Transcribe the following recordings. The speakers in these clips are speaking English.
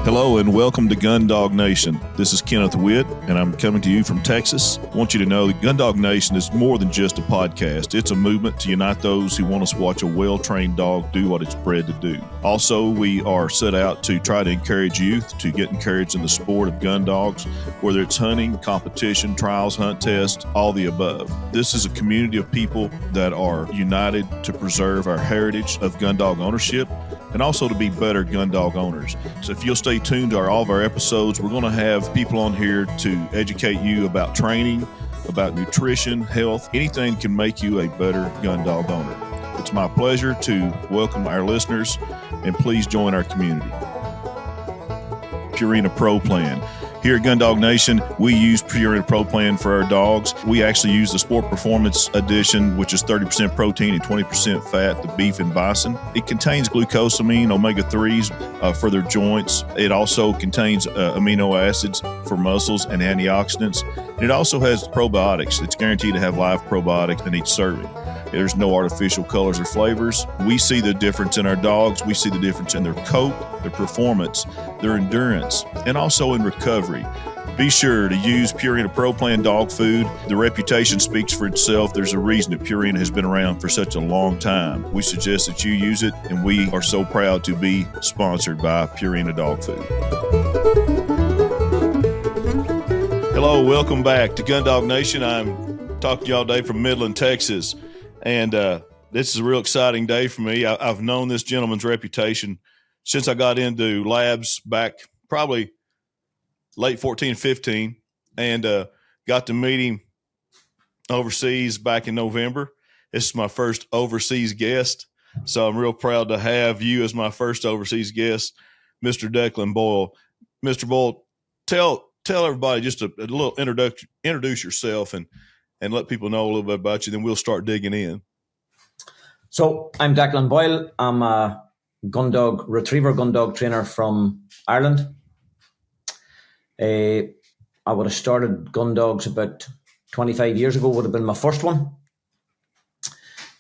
Hello and welcome to Gundog Nation. This is Kenneth Witt and I'm coming to you from Texas. I want you to know that Gundog Nation is more than just a podcast. It's a movement to unite those who want to watch a well-trained dog do what it's bred to do. Also, we are set out to try to encourage youth to get encouraged in the sport of gun dogs, whether it's hunting, competition, trials, hunt tests, all the above. This is a community of people that are united to preserve our heritage of gun dog ownership and also to be better gun dog owners. So if you'll stay tuned to all of our episodes, we're going to have people on here to educate you about training, about nutrition, health, anything that can make you a better gun dog owner. It's my pleasure to welcome our listeners, and please join our community. Purina Pro Plan. Here at Gundog Nation, we use Purina Pro Plan for our dogs. We actually use the Sport Performance Edition, which is 30% protein and 20% fat, the beef and bison. It contains glucosamine, omega-3s for their joints. It also contains amino acids for muscles and antioxidants. And it also has probiotics. It's guaranteed to have live probiotics in each serving. There's no artificial colors or flavors. We see the difference in our dogs. We see the difference in their coat, their performance, their endurance, and also in recovery. Be sure to use Purina Pro Plan dog food. The reputation speaks for itself. There's a reason that Purina has been around for such a long time. We suggest that you use it, and we are so proud to be sponsored by Purina Dog Food. Hello, welcome back to Gundog Nation. I'm talking to y'all today from Midland, Texas. And this is a real exciting day for me. I've known this gentleman's reputation since I got into labs back probably late 14, 15, and got to meet him overseas back in November. This is my first overseas guest, so I'm real proud to have you as my first overseas guest, Mr. Declan Boyle. Mr. Boyle, tell everybody just a little introduce yourself and let people know a little bit about you, then we'll start digging in. So I'm Declan Boyle. I'm a retriever Gundog trainer from Ireland. I would have started Gundogs about 25 years ago, would have been my first one.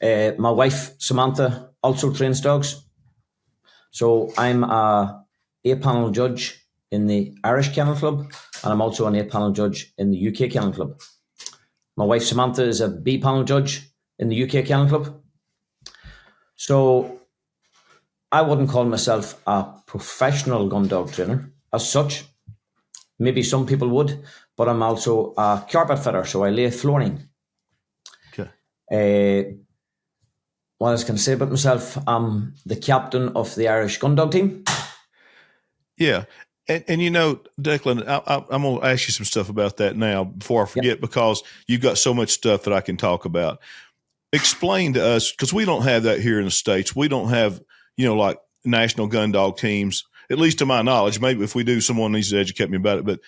My wife, Samantha, also trains dogs. So I'm a 8-panel judge in the Irish Kennel Club, and I'm also an 8-panel judge in the UK Kennel Club. My wife, Samantha, is a B-panel judge in the UK Kennel Club. So I wouldn't call myself a professional gun dog trainer as such. Maybe some people would, but I'm also a carpet fitter, so I lay flooring. Okay. What else can I say about myself? I'm the captain of the Irish gun dog team. Yeah. And you know, Declan, I'm going to ask you some stuff about that now before I forget, because you've got so much stuff that I can talk about. Explain to us, because we don't have that here in the States. We don't have, like national gun dog teams, at least to my knowledge. Maybe if we do, someone needs to educate me about it. But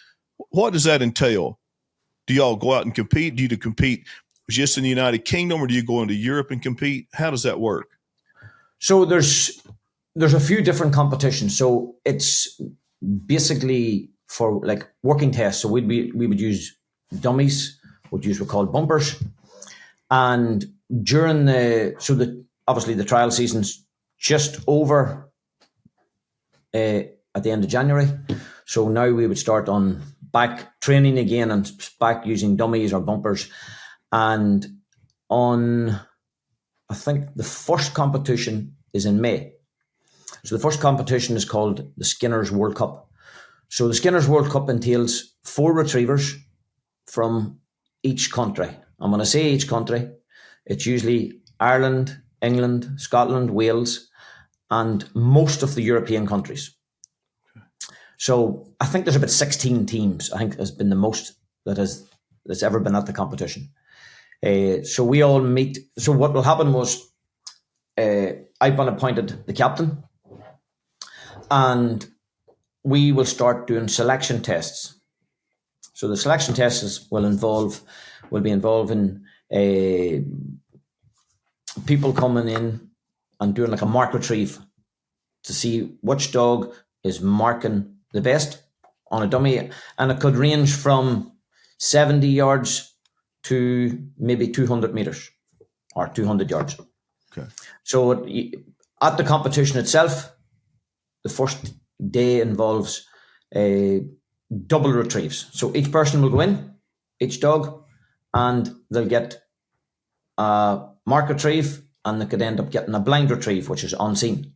what does that entail? Do y'all go out and compete? Do you compete just in the United Kingdom, or do you go into Europe and compete? How does that work? So there's a few different competitions. So it's basically for like working tests. So we would use dummies, which we call bumpers, and during obviously the trial season's just over at the end of January. So now we would start on back training again and back using dummies or bumpers. And I think the first competition is in May. So the first competition is called the Skinner's World Cup. So the Skinner's World Cup entails 4 retrievers from each country. And when I say each country, it's usually Ireland, England, Scotland, Wales, and most of the European countries. Okay. So I think there's about 16 teams. I think has been the most that's ever been at the competition. So we all meet. So what will happen was I've been appointed the captain, and we will start doing selection tests. So the selection tests will be involving people coming in and doing like a mark retrieve to see which dog is marking the best on a dummy. And it could range from 70 yards to maybe 200 meters or 200 yards. Okay. So at the competition itself, the first day involves double retrieves. So each person will go in, each dog, and they'll get a mark retrieve, and they could end up getting a blind retrieve, which is unseen.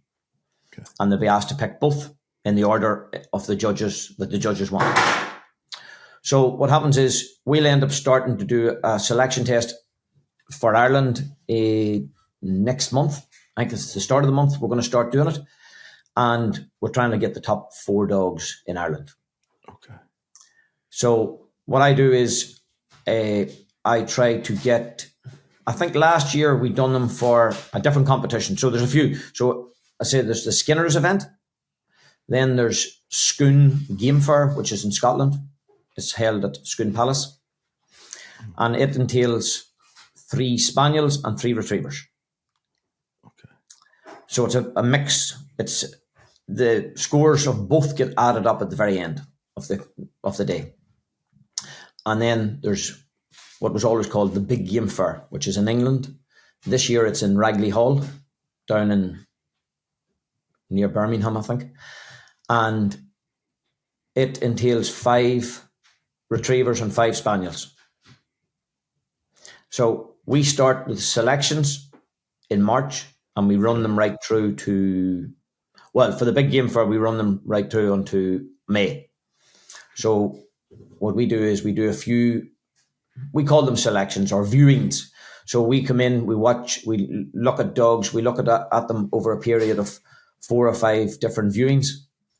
Okay. And they'll be asked to pick both in the order of the judges that the judges want. So what happens is we'll end up starting to do a selection test for Ireland next month. I think it's the start of the month we're going to start doing it. And we're trying to get the top 4 dogs in Ireland. Okay. So what I do is I try to get, I think last year we done them for a different competition. So there's a few. So I say there's the Skinners event. Then there's Scone Game Fair, which is in Scotland. It's held at Scone Palace. And it entails 3 Spaniels and 3 Retrievers. Okay. So it's a mix. It's the scores of both get added up at the very end of the day. And then there's what was always called the Big Game Fair, which is in England. This year it's in Ragley Hall, down near Birmingham, I think. And it entails 5 Retrievers and 5 Spaniels. So we start with selections in March, and we run them right through to, well, for the Big Game Fair, we run them right through onto May. So what we do is we do a few, we call them selections or viewings. So we come in, we watch, we look at dogs, we look at them over a period of 4 or 5 different viewings.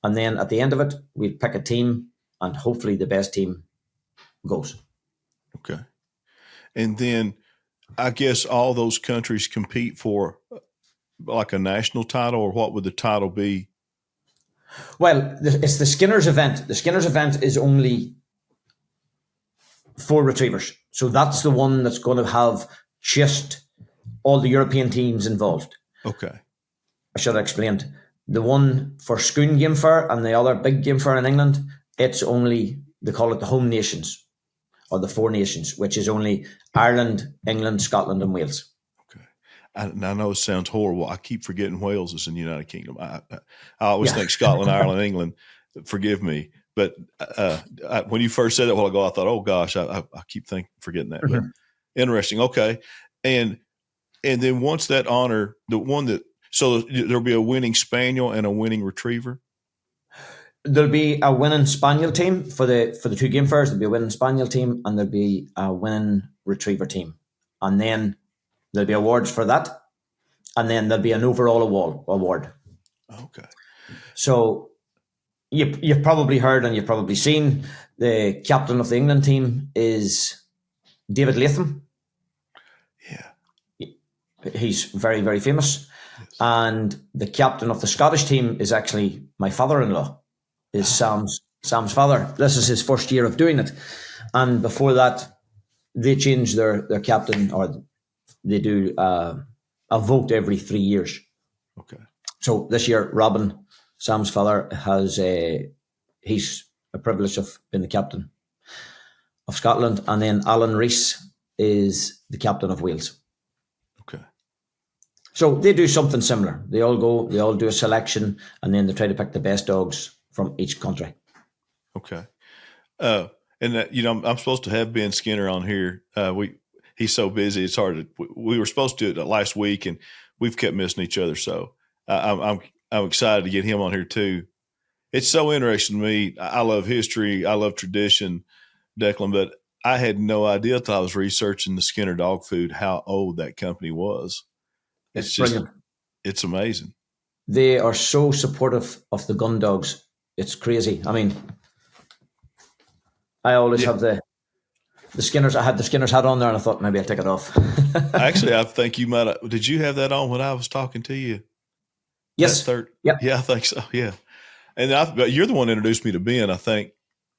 And then at the end of it, we pick a team, and hopefully the best team goes. Okay. And then I guess all those countries compete for like a national title, or what would the title be? Well, it's the Skinners event. The Skinners event is only 4 Retrievers. So that's the one that's going to have just all the European teams involved. Okay. I should have explained. The one for Scone Game Fair and the other Big Game Fair in England, it's only, they call it the home nations, or the 4 nations, which is only Ireland, England, Scotland, and Wales. Okay. I know it sounds horrible. I keep forgetting Wales is in the United Kingdom. I always think Scotland, Ireland, England. Forgive me. But when you first said that a while ago, I thought, oh, gosh, I keep forgetting that. Mm-hmm. But interesting. Okay. And then once that honor, the one that, so there'll be a winning Spaniel and a winning Retriever? There'll be a winning Spaniel team for the 2 Game Fairs. There'll be a winning Spaniel team, and there'll be a winning Retriever team. And then there'll be awards for that. And then there'll be an overall award. Okay. So you've probably heard and you've probably seen the captain of the England team is David Latham. Yeah. He's very, very famous. Yes. And the captain of the Scottish team is actually my father-in-law, is Sam's father. This is his first year of doing it. And before that, they change their captain, or they do a vote every 3 years. Okay. So this year, Robin, Sam's father, he's a privilege of being the captain of Scotland. And then Alan Rees is the captain of Wales. Okay. So they do something similar. They all do a selection, and then they try to pick the best dogs from each country. Okay. And that, I'm supposed to have Ben Skinner on here. He's so busy. It's hard we were supposed to do it last week, and we've kept missing each other. So I'm excited to get him on here too. It's so interesting to me. I love history. I love tradition, Declan, but I had no idea until I was researching the Skinner dog food, how old that company was. It's just brilliant. It's amazing. They are so supportive of the Gundogs. It's crazy. I mean, I always have the Skinners. I had the Skinners hat on there, and I thought maybe I'll take it off. Actually, I think you might have. Did you have that on when I was talking to you? Yes. Yeah, I think so. Yeah. And you're the one that introduced me to Ben, I think.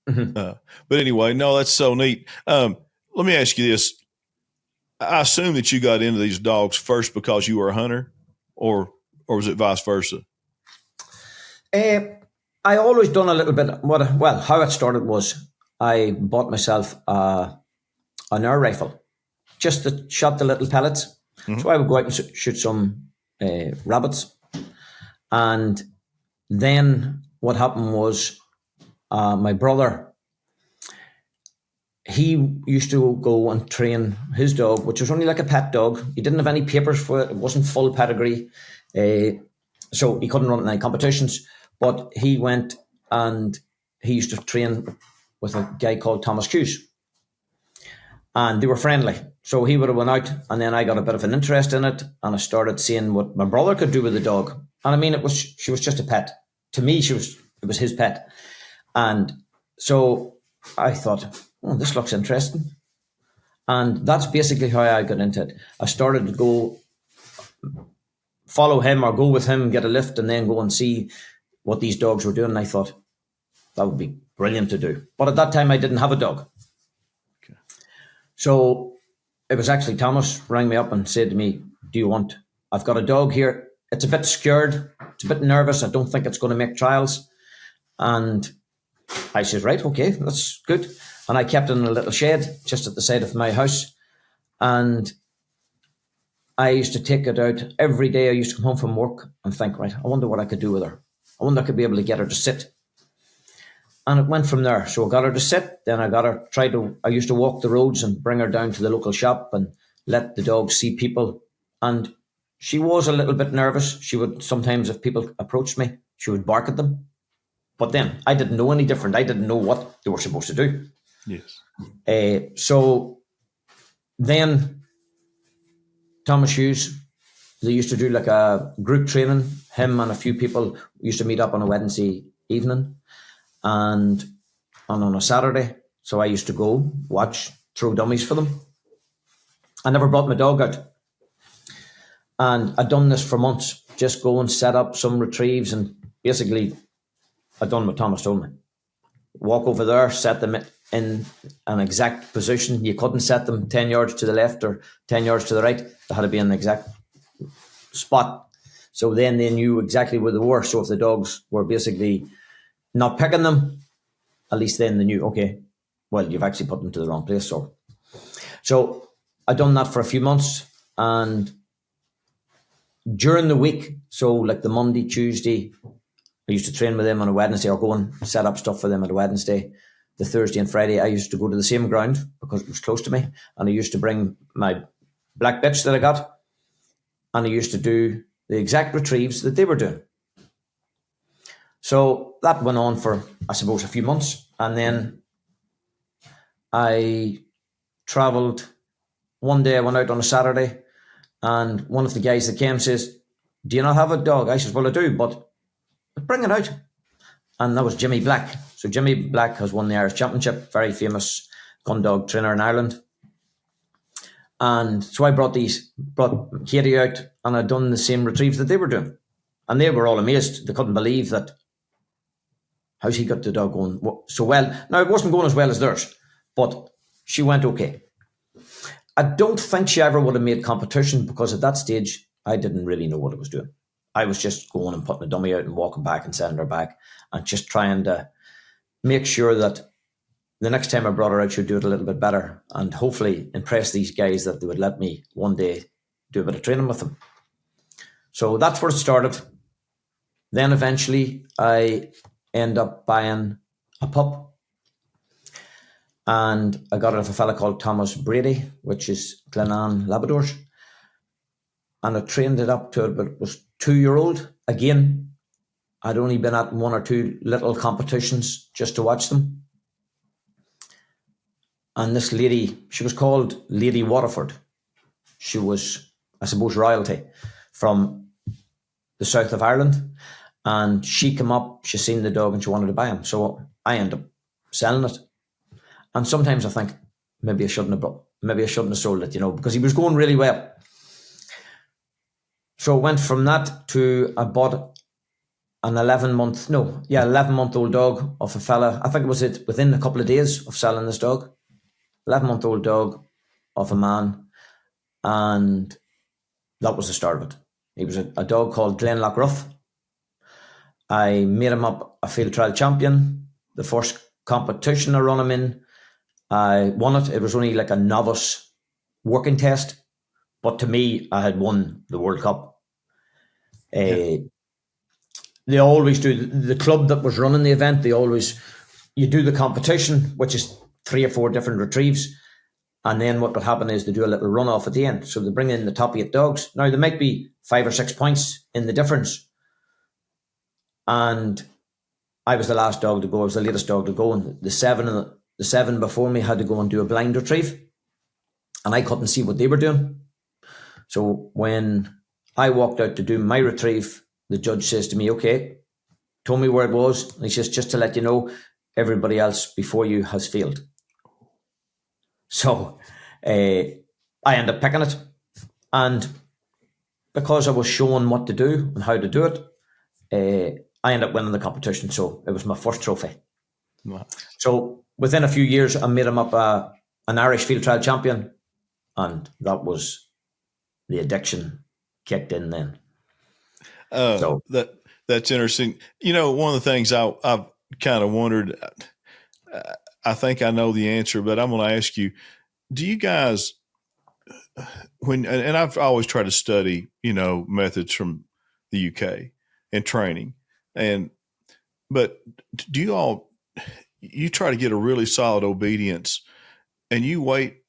Mm-hmm. But anyway, no, that's so neat. Let me ask you this. I assume that you got into these dogs first because you were a hunter, or was it vice versa? I always done a little bit. How it started was I bought myself an air rifle, just to shot the little pellets. Mm-hmm. So I would go out and shoot some rabbits. And then what happened was my brother, he used to go and train his dog, which was only like a pet dog. He didn't have any papers for it. It wasn't full pedigree. So he couldn't run in any competitions. But he went and he used to train with a guy called Thomas Hughes. And they were friendly. So he would have went out, and then I got a bit of an interest in it, and I started seeing what my brother could do with the dog. And I mean, she was just a pet. To me, it was his pet. And so I thought, oh, this looks interesting. And that's basically how I got into it. I started to go follow him or go with him, get a lift, and then go and see what these dogs were doing. And I thought that would be brilliant to do. But at that time, I didn't have a dog. Okay. So it was actually Thomas rang me up and said to me, I've got a dog here. It's a bit scared. It's a bit nervous. I don't think it's going to make trials. And I said, right, okay, that's good. And I kept it in a little shed just at the side of my house. And I used to take it out every day. I used to come home from work and think, right, I wonder what I could do with her. I wonder if I could be able to get her to sit. And it went from there. So I got her to sit. Then I used to walk the roads and bring her down to the local shop and let the dog see people. And she was a little bit nervous. She would sometimes, if people approached me, she would bark at them. But then I didn't know any different. I didn't know what they were supposed to do. Yes. So then Thomas Hughes, they used to do like a group training. Him and a few people used to meet up on a Wednesday evening and on a Saturday. So I used to go watch, throw dummies for them. I never brought my dog out. And I'd done this for months, just go and set up some retrieves, and basically I'd done what Thomas told me. Walk over there, set them in an exact position. You couldn't set them 10 yards to the left or 10 yards to the right. They had to be in an exact spot. So then they knew exactly where they were. So if the dogs were basically not picking them, at least then they knew, okay, well, you've actually put them to the wrong place. So I'd done that for a few months. And during the week, so like the Monday, Tuesday, I used to train with them on a Wednesday or go and set up stuff for them on a Wednesday. The Thursday and Friday, I used to go to the same ground because it was close to me. And I used to bring my black bitch that I got. And I used to do the exact retrieves that they were doing. So that went on for, I suppose, a few months. And then I travelled. One day I went out on a Saturday, and one of the guys that came says, do you not have a dog? I said, well, I do, but bring it out. And that was Jimmy Black. So Jimmy Black has won the Irish Championship, very famous Gundog trainer in Ireland. And so I brought Katie out, and I'd done the same retrieves that they were doing. And they were all amazed. They couldn't believe that. How's he got the dog going so well? Now, it wasn't going as well as theirs, but she went okay. I don't think she ever would have made competition because at that stage, I didn't really know what I was doing. I was just going and putting a dummy out and walking back and sending her back and just trying to make sure that the next time I brought her out, she'd do it a little bit better and hopefully impress these guys that they would let me one day do a bit of training with them. So that's where it started. Then eventually I end up buying a pup. And I got it off a fella called Thomas Brady, which is Glenanne Labradors. And I trained it up to it was 2-year-old. Again, I'd only been at 1 or 2 little competitions just to watch them. And this lady, she was called Lady Waterford. She was, I suppose, royalty from the south of Ireland. And she came up, she seen the dog and she wanted to buy him. So I ended up selling it. And sometimes I think maybe I shouldn't have sold it, because he was going really well. So I went from that to I bought an 11-month-old dog of a fella. I think it was within a couple of days of selling this dog. 11-month-old dog of a man. And that was the start of it. He was a dog called Glen Lochruff. I made him up a field trial champion. The first competition I run him in, I won it. It was only like a novice working test. But to me, I had won the World Cup. They always do. The club that was running the event, they always you do the competition, which is 3 or 4 different retrieves. And then what would happen is they do a little runoff at the end. So they bring in the top 8 dogs. Now, there might be 5 or 6 points in the difference. And I was the last dog to go. I was the latest dog to go. And the seven before me had to go and do a blind retrieve. And I couldn't see what they were doing. So when I walked out to do my retrieve, the judge says to me, okay, told me where it was. And he says, just to let you know, everybody else before you has failed. So I end up picking it. And because I was shown what to do and how to do it, I ended up winning the competition. So it was my first trophy. Wow. So within a few years, I made him up an Irish field trial champion. And that was the addiction kicked in then. That's interesting. One of the things I've kind of wondered, I think I know the answer, but I'm going to ask you, do you guys, and I've always tried to study, methods from the UK and training, but do you try to get a really solid obedience and you wait,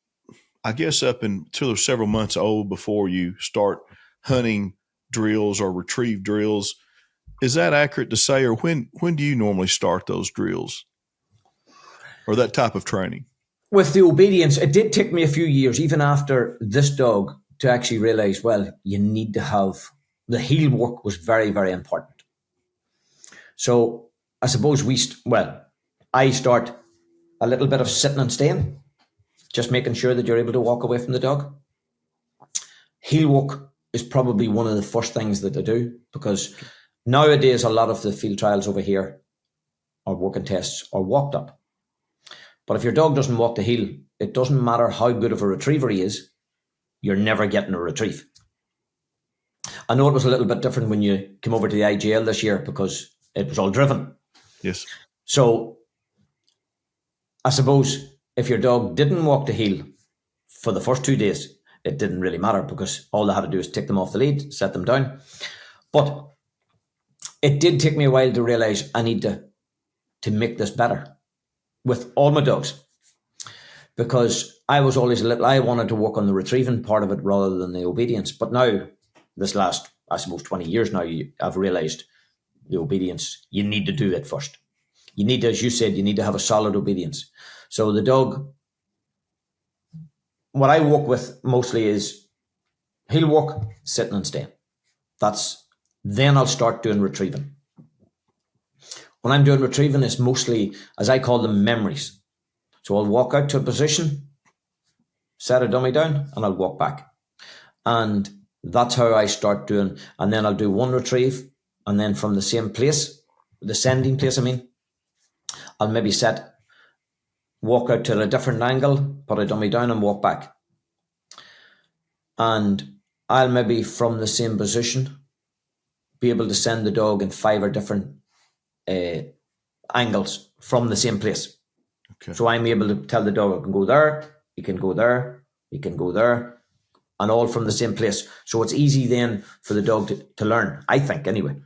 I guess, up until they're several months old before you start hunting drills or retrieve drills? Is that accurate to say, or when do you normally start those drills or that type of training? With the obedience, it did take me a few years, even after this dog, to actually realize, well, you need to have the heel work was very, very important. So I suppose I start a little bit of sitting and staying, just making sure that you're able to walk away from the dog. Heel work is probably one of the first things that I do, because nowadays a lot of the field trials over here or working tests are walked up. But if your dog doesn't walk the heel, it doesn't matter how good of a retriever he is, you're never getting a retrieve. I know it was a little bit different when you came over to the IGL this year because it was all driven. Yes. So I suppose if your dog didn't walk the heel for the first 2 days, it didn't really matter because all they had to do is take them off the lead, set them down. But it did take me a while to realize I need to make this better with all my dogs, because I was always I wanted to work on the retrieving part of it rather than the obedience. But now, this last, I suppose, 20 years now, I've realized the obedience, you need to do it first. You need to, as you said, you need to have a solid obedience. So the dog, what I work with mostly is heel work, sitting and staying. Then I'll start doing retrieving. When I'm doing retrieving, it's mostly, as I call them, memories. So I'll walk out to a position, set a dummy down, and I'll walk back. And that's how I start doing. And then I'll do one retrieve, and then from the same place, the sending place, I'll maybe walk out to a different angle, put a dummy down and walk back. And I'll maybe from the same position be able to send the dog in 5 or different angles from the same place. Okay. So I'm able to tell the dog, I can go there, he can go there, he can go there, and all from the same place. So it's easy then for the dog to learn, I think, anyway.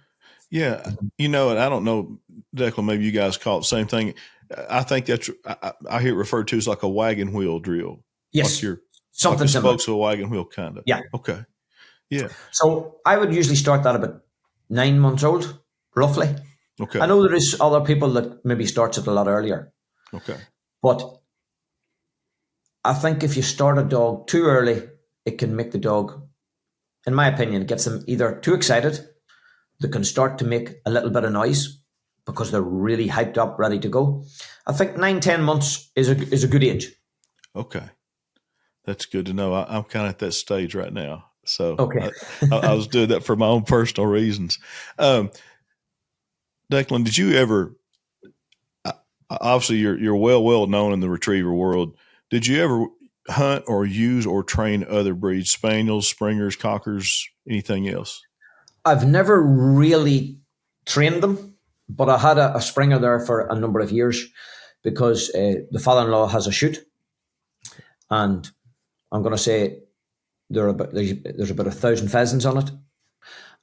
Yeah. And I don't know, Declan, maybe you guys call it the same thing. I think that's, I hear it referred to as like a wagon wheel drill. Yes. Like something like similar. Spokes of a wagon wheel, kind of. Yeah. Okay. Yeah. So I would usually start that about 9 months old, roughly. Okay. I know there is other people that maybe starts it a lot earlier. Okay. But I think if you start a dog too early, it can make the dog, in my opinion, gets them either too excited, they can start to make a little bit of noise because they're really hyped up, ready to go. I think 9-10 months is a good age. Okay. That's good to know. I'm kind of at that stage right now. So okay. I was doing that for my own personal reasons. Declan, did you ever, obviously you're well known in the retriever world. Did you ever hunt or use or train other breeds, spaniels, springers, cockers, anything else? I've never really trained them, but I had a springer there for a number of years because the father-in-law has a shoot, and I'm going to say there's about 1,000 pheasants on it.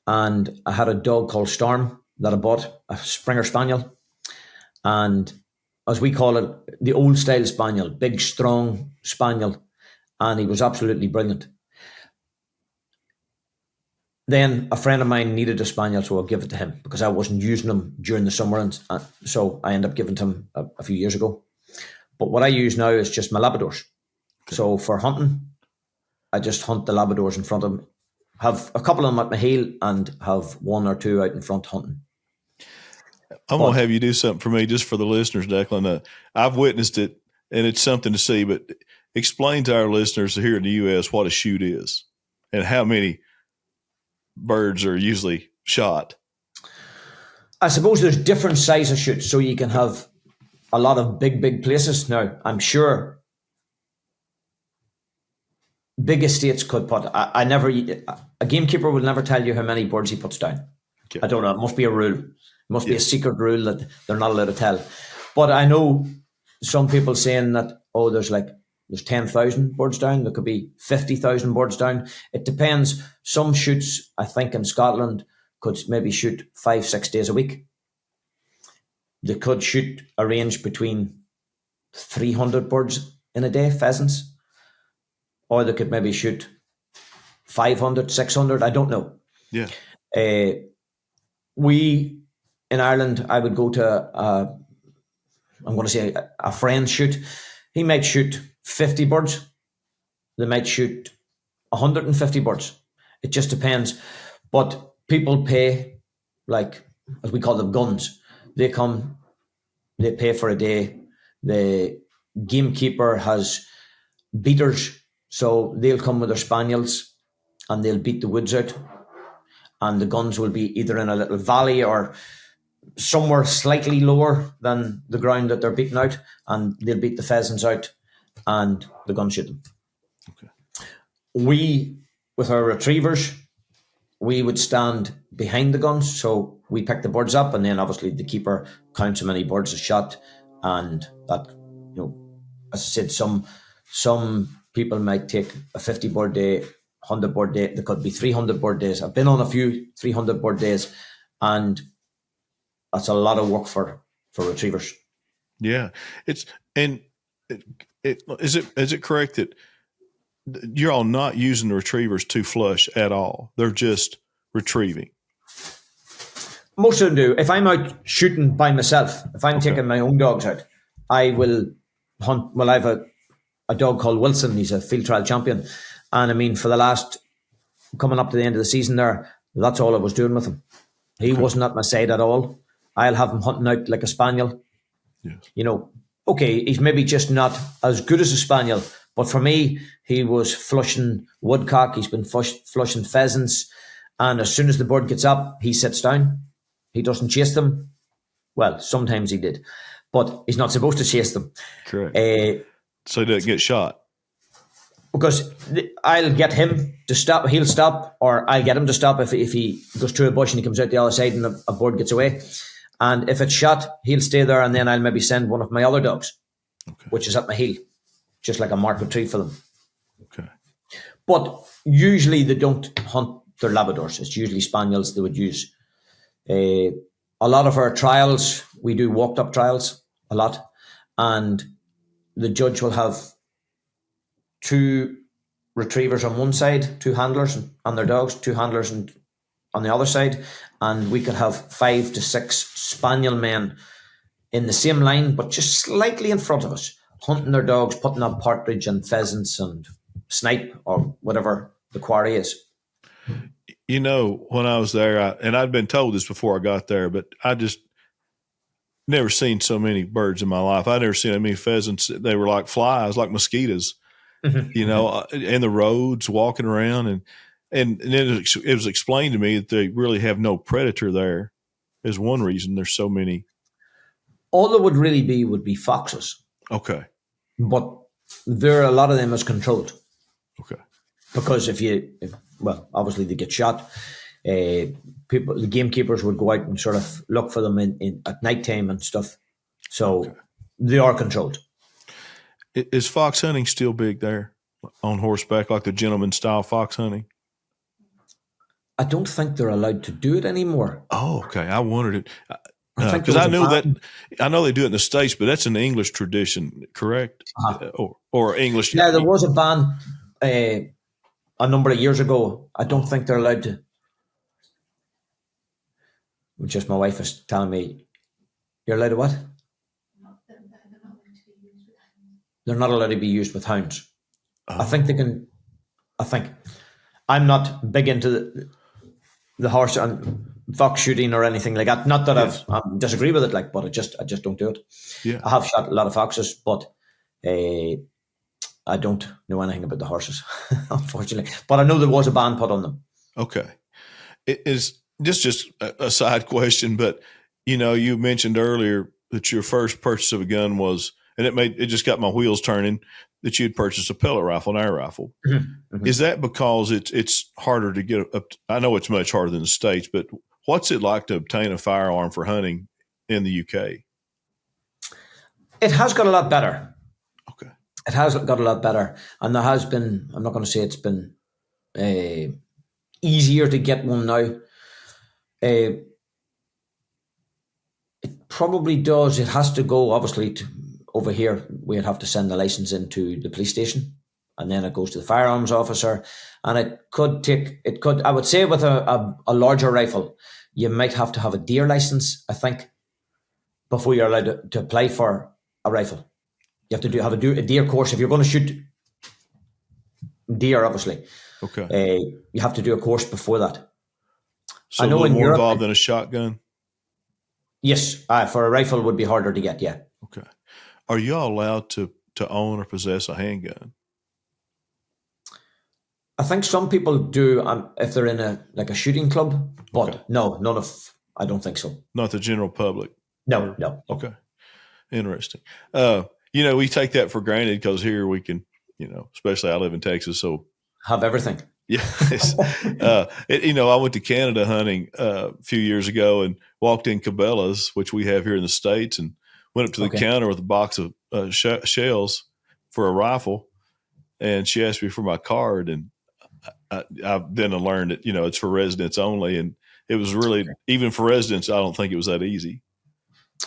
And I had a dog called Storm that I bought, a Springer Spaniel. And as we call it, the old style spaniel, big, strong spaniel, and he was absolutely brilliant. Then a friend of mine needed a spaniel, so I'll give it to him because I wasn't using them during the summer, and so I ended up giving to him a few years ago. But what I use now is just my Labradors. Okay. So for hunting, I just hunt the Labradors in front of them, have a couple of them at my heel, and have one or two out in front hunting. I'm going to have you do something for me, just for the listeners, Declan. I've witnessed it, and it's something to see, but explain to our listeners here in the U.S. what a shoot is and how many birds are usually shot. I suppose there's different size of shoots, so you can have a lot of big places. Now, I'm sure big estates could put, a gamekeeper will never tell you how many birds he puts down. Okay. I don't know, it must be a rule. It must be a secret rule that they're not allowed to tell. But I know some people saying that, there's 10,000 birds down. There could be 50,000 birds down. It depends. Some shoots, I think in Scotland, could maybe shoot 5-6 days a week. They could shoot a range between 300 birds in a day, pheasants. Or they could maybe shoot 500, 600. I don't know. Yeah. We, in Ireland, I would go to, I'm going to say a friend's shoot. He might shoot 50 birds. They might shoot 150 birds. It just depends. But people pay, as we call them, guns. They come, they pay for a day. The gamekeeper has beaters, so they'll come with their spaniels and they'll beat the woods out. And the guns will be either in a little valley or somewhere slightly lower than the ground that they're beating out, and they'll beat the pheasants out and the guns shoot them. Okay. We, with our retrievers, we would stand behind the guns, so we pick the birds up, and then obviously the keeper counts how many birds are shot, and that, as I said, some people might take a 50 bird day, 100 bird day. There could be 300 bird days. I've been on a few 300 bird days, and that's a lot of work for retrievers. Yeah, is it correct that you're all not using the retrievers to flush at all? They're just retrieving. Most of them do. If I'm out shooting by myself, if I'm taking my own dogs out, I will hunt. Well, I have a dog called Wilson. He's a field trial champion, and for the last, coming up to the end of the season there, that's all I was doing with him. He wasn't at my side at all. I'll have him hunting out like a spaniel. Yes. He's maybe just not as good as a spaniel, but for me, he was flushing woodcock. He's been flushing pheasants, and as soon as the bird gets up, he sits down. He doesn't chase them. Well, sometimes he did, but he's not supposed to chase them. Correct. So he doesn't get shot. Because I'll get him to stop, he'll stop, or I'll get him to stop if he goes through a bush and he comes out the other side and a bird gets away. And if it's shot, he'll stay there, and then I'll maybe send one of my other dogs, which is at my heel, just like a mark retrieve for them. Okay. But usually they don't hunt their Labradors. It's usually spaniels they would use. A lot of our trials, we do walked up trials a lot, and the judge will have 2 retrievers on one side, 2 handlers and their dogs, 2 handlers on the other side, and we could have 5 to 6 spaniel men in the same line, but just slightly in front of us, hunting their dogs, putting up partridge and pheasants and snipe or whatever the quarry is. When I was there, and I'd been told this before I got there, but I just never seen so many birds in my life. I'd never seen that many pheasants. They were like flies, like mosquitoes, in the roads, walking around. And then it was explained to me that they really have no predator there is one reason there's so many. All there would really be would be foxes. Okay. But a lot of them is controlled. Okay. Because obviously they get shot. The gamekeepers would go out and sort of look for them in at nighttime and stuff. So they are controlled. Is fox hunting still big there on horseback, like the gentleman style fox hunting? I don't think they're allowed to do it anymore. Oh, okay. I wondered it. Because I know they do it in the States, but that's an English tradition, correct? Or English. Yeah, there was a ban a number of years ago. I don't think they're allowed to. Just my wife is telling me, you're allowed to what? They're not allowed to be used with hounds. I think they can. I think I'm not big into the horse and fox shooting or anything like that. Not that I disagree with it, like, but I just don't do it. Yeah. I have shot a lot of foxes, but I don't know anything about the horses, unfortunately. But I know there was a ban put on them. Okay. It is just a side question, but you mentioned earlier that your first purchase of a gun was, and it just got my wheels turning, that you'd purchased a pellet rifle, an air rifle. Mm-hmm. Mm-hmm. Is that because it's harder to get up? I know it's much harder than the States, but what's it like to obtain a firearm for hunting in the UK? It has got a lot better. Okay. It has got a lot better. And there has been, I'm not going to say it's been easier to get one now. It probably does. It has to go, obviously, over here. We'd have to send the license into the police station, and then it goes to the firearms officer. And it could, I would say with a larger rifle, you might have to have a deer license, I think, before you're allowed to apply for a rifle. You have to have a deer course. If you're going to shoot deer, obviously. Okay. You have to do a course before that. So I know a little more involved than a shotgun? Yes. For a rifle would be harder to get, yeah. Okay. Are you all allowed to own or possess a handgun? I think some people do if they're in a shooting club, but no, I don't think so. Not the general public? No. Okay. Interesting. We take that for granted because here we can, especially I live in Texas, so. Have everything. Yes. I went to Canada hunting a few years ago and walked in Cabela's, which we have here in the States, and went up to the counter with a box of shells for a rifle. And she asked me for my card. And I then learned that, it's for residents only. And it was really, even for residents, I don't think it was that easy.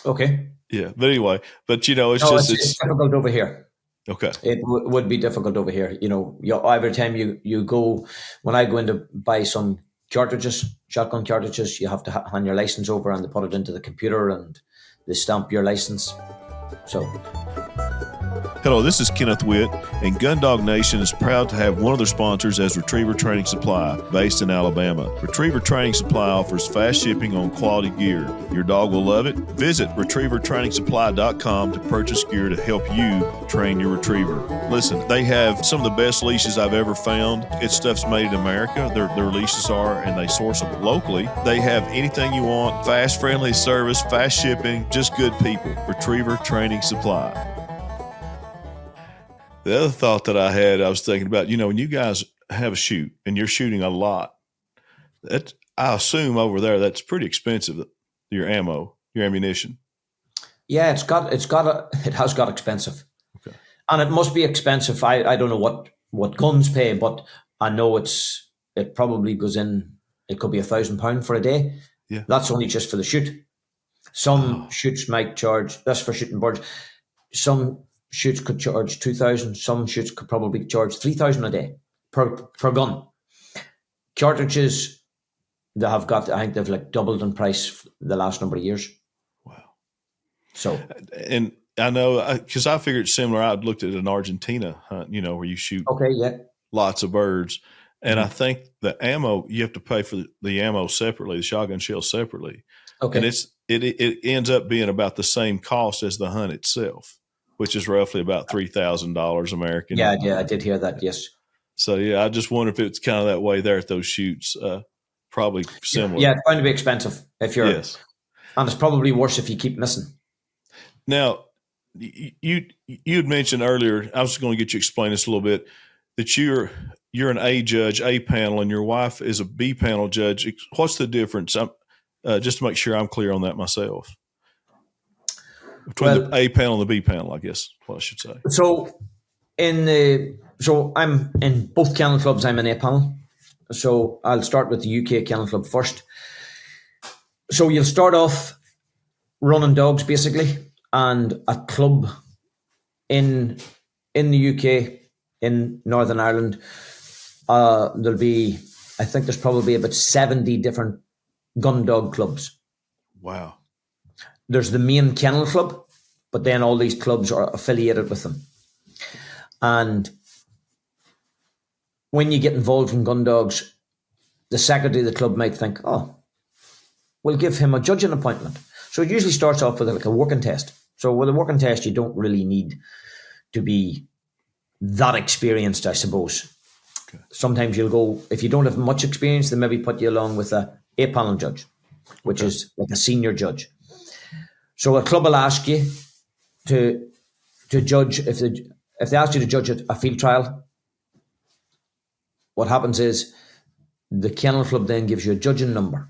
Okay. Yeah. But anyway, it's difficult over here. Okay. It would be difficult over here. Every time you go, when I go in to buy some shotgun cartridges, you have to hand your license over and they put it into the computer and they stamp your license. So. Hello, this is Kenneth Witt, and Gundog Nation is proud to have one of their sponsors as Retriever Training Supply, based in Alabama. Retriever Training Supply offers fast shipping on quality gear. Your dog will love it. Visit retrievertrainingsupply.com to purchase gear to help you train your retriever. Listen, they have some of the best leashes I've ever found. It's stuff's made in America. Their leashes are, and they source them locally. They have anything you want, fast, friendly service, fast shipping, just good people. Retriever Training Supply. The other thought that I had, I was thinking about, when you guys have a shoot and you're shooting a lot, I assume over there that's pretty expensive, your ammo, your ammunition. Yeah, it has got expensive. Okay. And it must be expensive. I don't know what guns pay, but I know it probably goes in, it could be £1,000 for a day. Yeah. That's only just for the shoot. Some shoots might charge, that's for shooting birds. Some shoots could charge 2,000. Some shoots could probably charge 3,000 a day per gun. Cartridges, I think they've doubled in price the last number of years. Wow. So, and I know because I figured it's similar. I looked at an Argentina hunt, where you shoot lots of birds, and I think the ammo you have to pay for the ammo separately, the shotgun shell separately. Okay, and it ends up being about the same cost as the hunt itself, which is roughly about $3,000 American. Yeah, I did hear that. Yes. So I just wonder if it's kind of that way there at those shoots. Probably similar. Yeah, it's going to be expensive if you're. Yes. And it's probably worse if you keep missing. Now, you had mentioned earlier. I was going to get you to explain this a little bit. That you're an A judge, A panel, and your wife is a B panel judge. What's the difference? Just to make sure I'm clear on that myself. Between the A panel and the B panel, I guess what I should say. So I'm in both kennel clubs. I'm an A panel. So I'll start with the UK Kennel Club first. So you'll start off running dogs basically, and a club in the UK, in Northern Ireland. There'll be, I think there's probably about 70 different Gundog clubs. Wow. There's the main kennel club, but then all these clubs are affiliated with them. And when you get involved in Gundogs, the secretary of the club might think, oh, we'll give him a judging appointment. So it usually starts off with like a working test. So with a working test, you don't really need to be that experienced, I suppose. Okay. Sometimes you'll go, if you don't have much experience, they maybe put you along with a 8-panel judge, which is like a senior judge. So a club will ask you to judge, if they ask you to judge a field trial, what happens is the kennel club then gives you a judging number.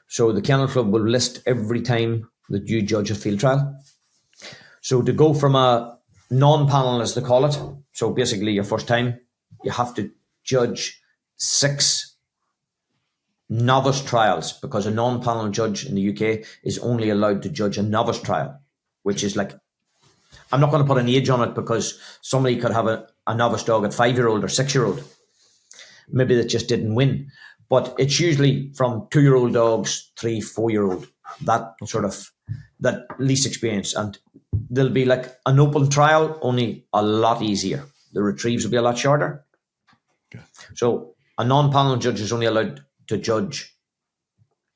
So the kennel club will list every time that you judge a field trial. So to go from a non-panel, as they call it, so basically your first time, you have to judge 6 novice trials, because a non-panel judge in the UK is only allowed to judge a novice trial, which is like, I'm not going to put an age on it because somebody could have a novice dog at 5-year-old or 6-year-old. Maybe that just didn't win. But it's usually from 2-year-old dogs, 3, 4-year-old, that sort of, that least experience. And there'll be like an open trial, only a lot easier. The retrieves will be a lot shorter. Okay. So a non-panel judge is only allowed to judge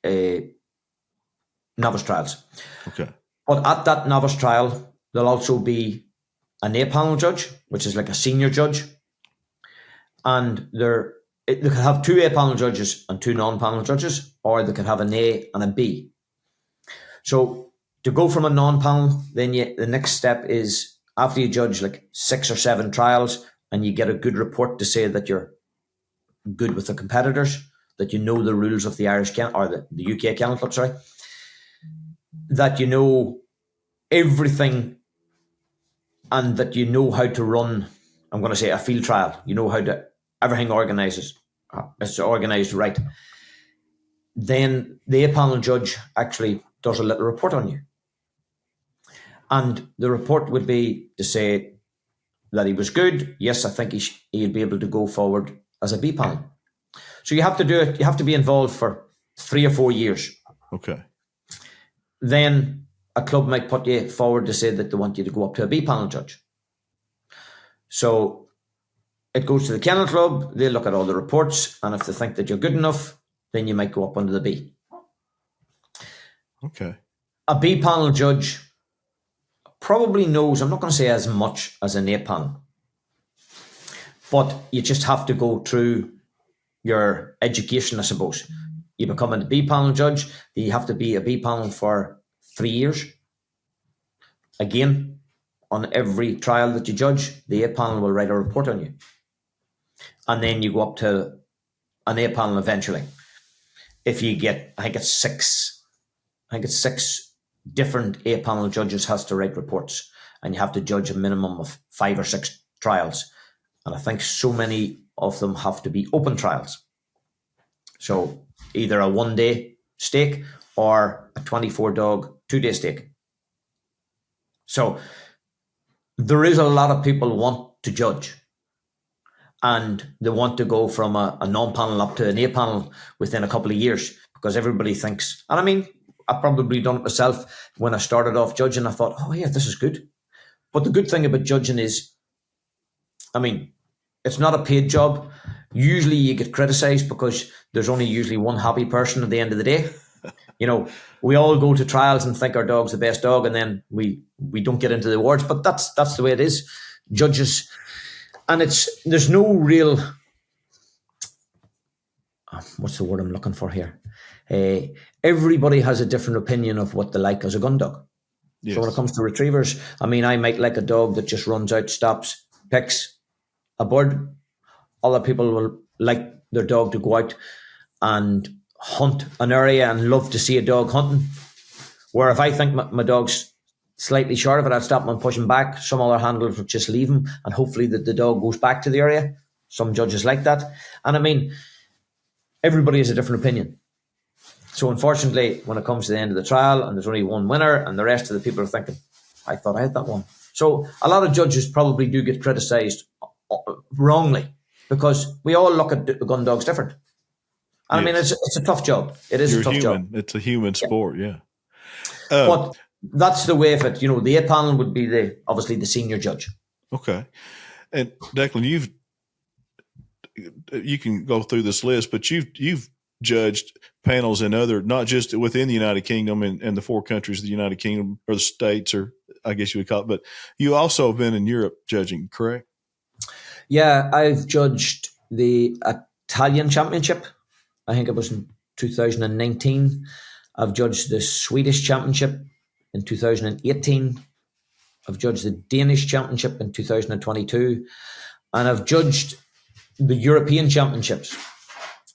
novice trials. Okay. But at that novice trial, there'll also be an 8-panel judge, which is like a senior judge. And they could have 2 8-panel judges and 2 non-panel judges, or they could have an A and a B. So to go from a non-panel, then the next step is, after you judge like 6 or 7 trials and you get a good report to say that you're good with the competitors, that you know the rules of the Irish Kennel, or the UK Kennel Club, sorry, that you know everything and that you know how to run, I'm going to say, a field trial. You know how to, everything it's organised right. Then the 8-panel judge actually does a little report on you. And the report would be to say that he was good. Yes, I think he'll be able to go forward as a B panel. So you have to do it. You have to be involved for 3 or 4 years. Okay. Then a club might put you forward to say that they want you to go up to a B panel judge. So it goes to the kennel club. They look at all the reports, and if they think that you're good enough, then you might go up under the B. Okay. A B panel judge probably knows, I'm not going to say as much as an 8-panel, but you just have to go through your education, I suppose. You become a B panel judge, you have to be a B panel for 3 years. Again, on every trial that you judge, the 8-panel will write a report on you. And then you go up to an 8-panel eventually. If you get, I think it's six different 8-panel judges has to write reports, and you have to judge a minimum of 5 or 6 trials. And I think so many of them have to be open trials. So either a 1-day stake or a 24-dog 2-day stake. So there is a lot of people want to judge, and they want to go from a non-panel up to an 8-panel within a couple of years, because everybody thinks, and I mean, I've probably done it myself. When I started off judging, I thought, oh yeah, this is good. But the good thing about judging is, I mean, it's not a paid job. Usually you get criticised because there's only usually one happy person at the end of the day. You know, we all go to trials and think our dog's the best dog, and then we don't get into the awards. But that's the way it is. Judges, and there's no real, what's the word I'm looking for here? Everybody has a different opinion of what they like as a gun dog. Yes. So when it comes to retrievers, I mean, I might like a dog that just runs out, stops, picks a bird. Other people will like their dog to go out and hunt an area and love to see a dog hunting. Where if I think my dog's slightly short of it, I'll stop him and push him back. Some other handlers will just leave him, and hopefully that the dog goes back to the area. Some judges like that. And I mean, everybody has a different opinion. So unfortunately, when it comes to the end of the trial and there's only one winner and the rest of the people are thinking, I thought I had that one. So a lot of judges probably do get criticised wrongly because we all look at the Gundogs different. And I mean, it's a tough job. It is a tough job. It's a human sport, yeah. But that's the way of it. The 8 panel would be obviously the senior judge. Okay. And Declan, you can go through this list, but you've judged panels in other, not just within the United Kingdom and the 4 countries of the United Kingdom or the states, or I guess you would call it, but you also have been in Europe judging, correct? Yeah, I've judged the Italian Championship. I think it was in 2019. I've judged the Swedish Championship in 2018. I've judged the Danish Championship in 2022. And I've judged the European Championships.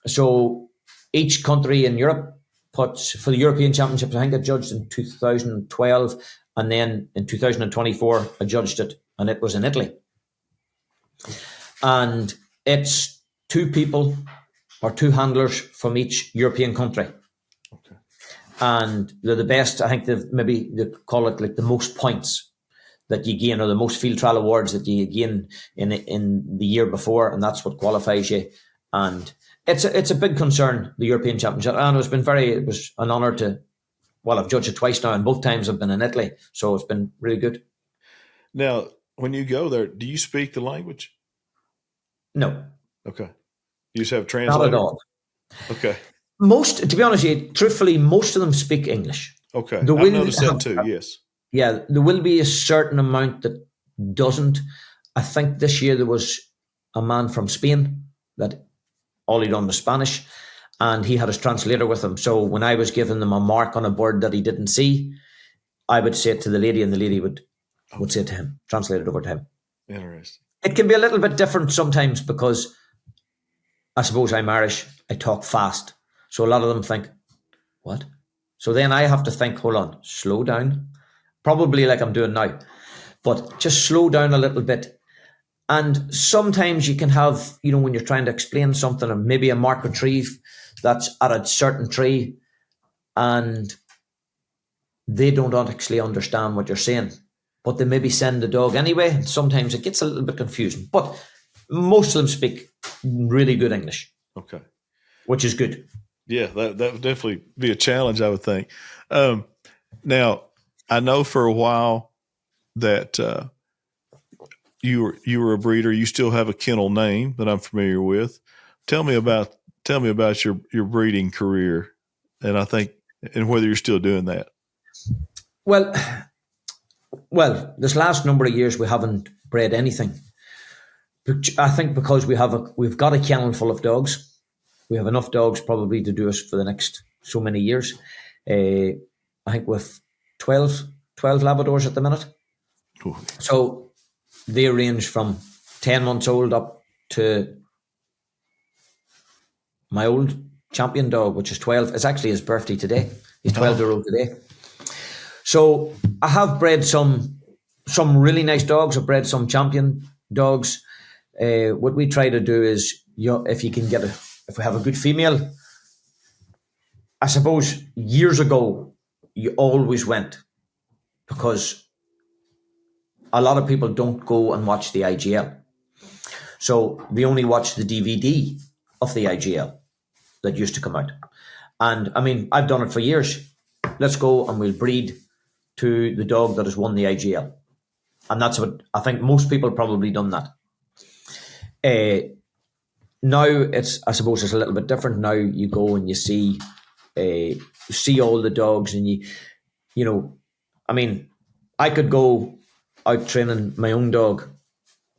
So each country in Europe puts, for the European Championships, I think I judged in 2012. And then in 2024, I judged it, and it was in Italy. And it's 2 people or 2 handlers from each European country. Okay. And they're the best. I think they call it like the most points that you gain, or the most field trial awards that you gain in the year before, and that's what qualifies you. And it's a big concern, the European Championship, and it was an honour to. Well, I've judged it twice now, and both times I've been in Italy, so it's been really good. Now, when you go there, do you speak the language? No. Okay. You just have a translator? Not at all. Okay. To be honest with you, truthfully, most of them speak English. Okay. I've noticed that too, yes. Yeah, there will be a certain amount that doesn't. I think this year there was a man from Spain that all he done was Spanish, and he had his translator with him. So when I was giving them a mark on a board that he didn't see, I would say it to the lady, and the lady would say it to him, translate it over to him. Interesting. It can be a little bit different sometimes because I suppose I'm Irish. I talk fast. So a lot of them think, what? So then I have to think, hold on, slow down. Probably like I'm doing now. But just slow down a little bit. And sometimes you can have, when you're trying to explain something, or maybe a mark retrieve that's at a certain tree, and they don't actually understand what you're saying, but they maybe send the dog anyway. And sometimes it gets a little bit confusing. But most of them speak really good English. Okay. Which is good. Yeah, that would definitely be a challenge, I would think. Now, I know for a while that you were a breeder. You still have a kennel name that I'm familiar with. Tell me about your breeding career, and whether you're still doing that. Well, this last number of years we haven't bred anything. I think because we've got a kennel full of dogs. We have enough dogs probably to do us for the next so many years. I think with 12 Labradors at the minute. Ooh. So they range from 10 months old up to my old champion dog, which is 12. It's actually his birthday today. He's 12-year-old today. So I have bred some really nice dogs. I've bred some champion dogs. What we try to do is, if we have a good female, I suppose years ago, you always went, because a lot of people don't go and watch the IGL. So they only watch the DVD of the IGL that used to come out. And I mean, I've done it for years. Let's go and we'll breed to the dog that has won the IGL. And that's what I think most people probably done that. Now I suppose it's a little bit different. Now you go and you see all the dogs, and I mean, I could go out training my own dog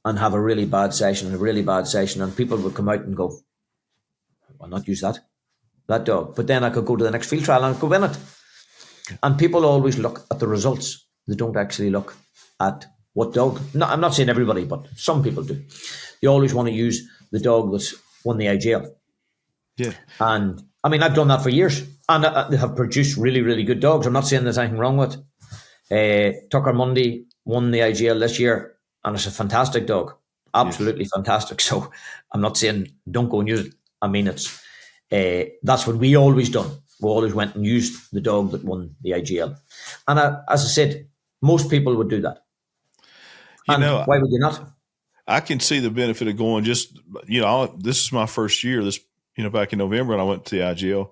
and have a really bad session, and people would come out and go, I'll not use that dog. But then I could go to the next field trial and I'd go win it. And people always look at the results. They don't actually look at what dog. No, I'm not saying everybody, but some people do. They always want to use the dog that's won the IGL. Yeah. And I mean, I've done that for years, and they have produced really, really good dogs. I'm not saying there's anything wrong with Tucker Mundy won the IGL this year, and it's a fantastic dog. Absolutely fantastic. So I'm not saying don't go and use it. I mean, that's what we always done. we always went and used the dog that won the IGL. And as I said, most people would do that. And why would you not? I can see the benefit of going this is my first year, back in November, and I went to the IGL.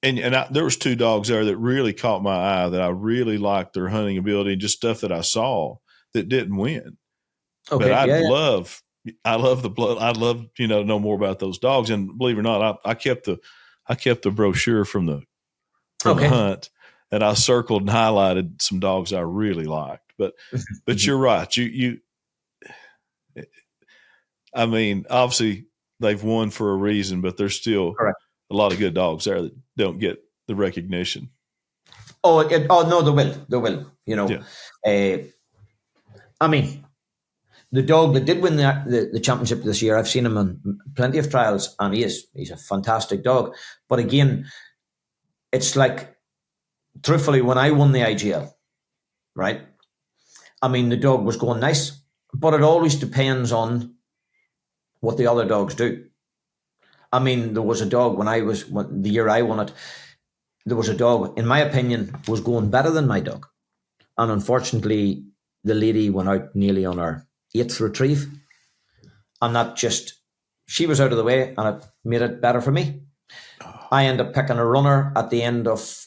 And there was 2 dogs there that really caught my eye that I really liked their hunting ability and just stuff that I saw that didn't win. Okay, but I love the blood. I'd love, to know more about those dogs. And believe it or not, I kept the brochure from the hunt, and I circled and highlighted some dogs I really liked. But you're right. I mean, obviously they've won for a reason, but there's still a lot of good dogs there that don't get the recognition. No, they will. I mean, the dog that did win the championship this year, I've seen him in plenty of trials, and he's a fantastic dog. But again, it's like, truthfully, when I won the IGL, right? I mean, the dog was going nice, but it always depends on what the other dogs do. I mean, there was a dog the year I won it, there was a dog, in my opinion, was going better than my dog. And unfortunately, the lady went out nearly on her 8th retrieve. And she was out of the way, and it made it better for me. I ended up picking a runner at the end of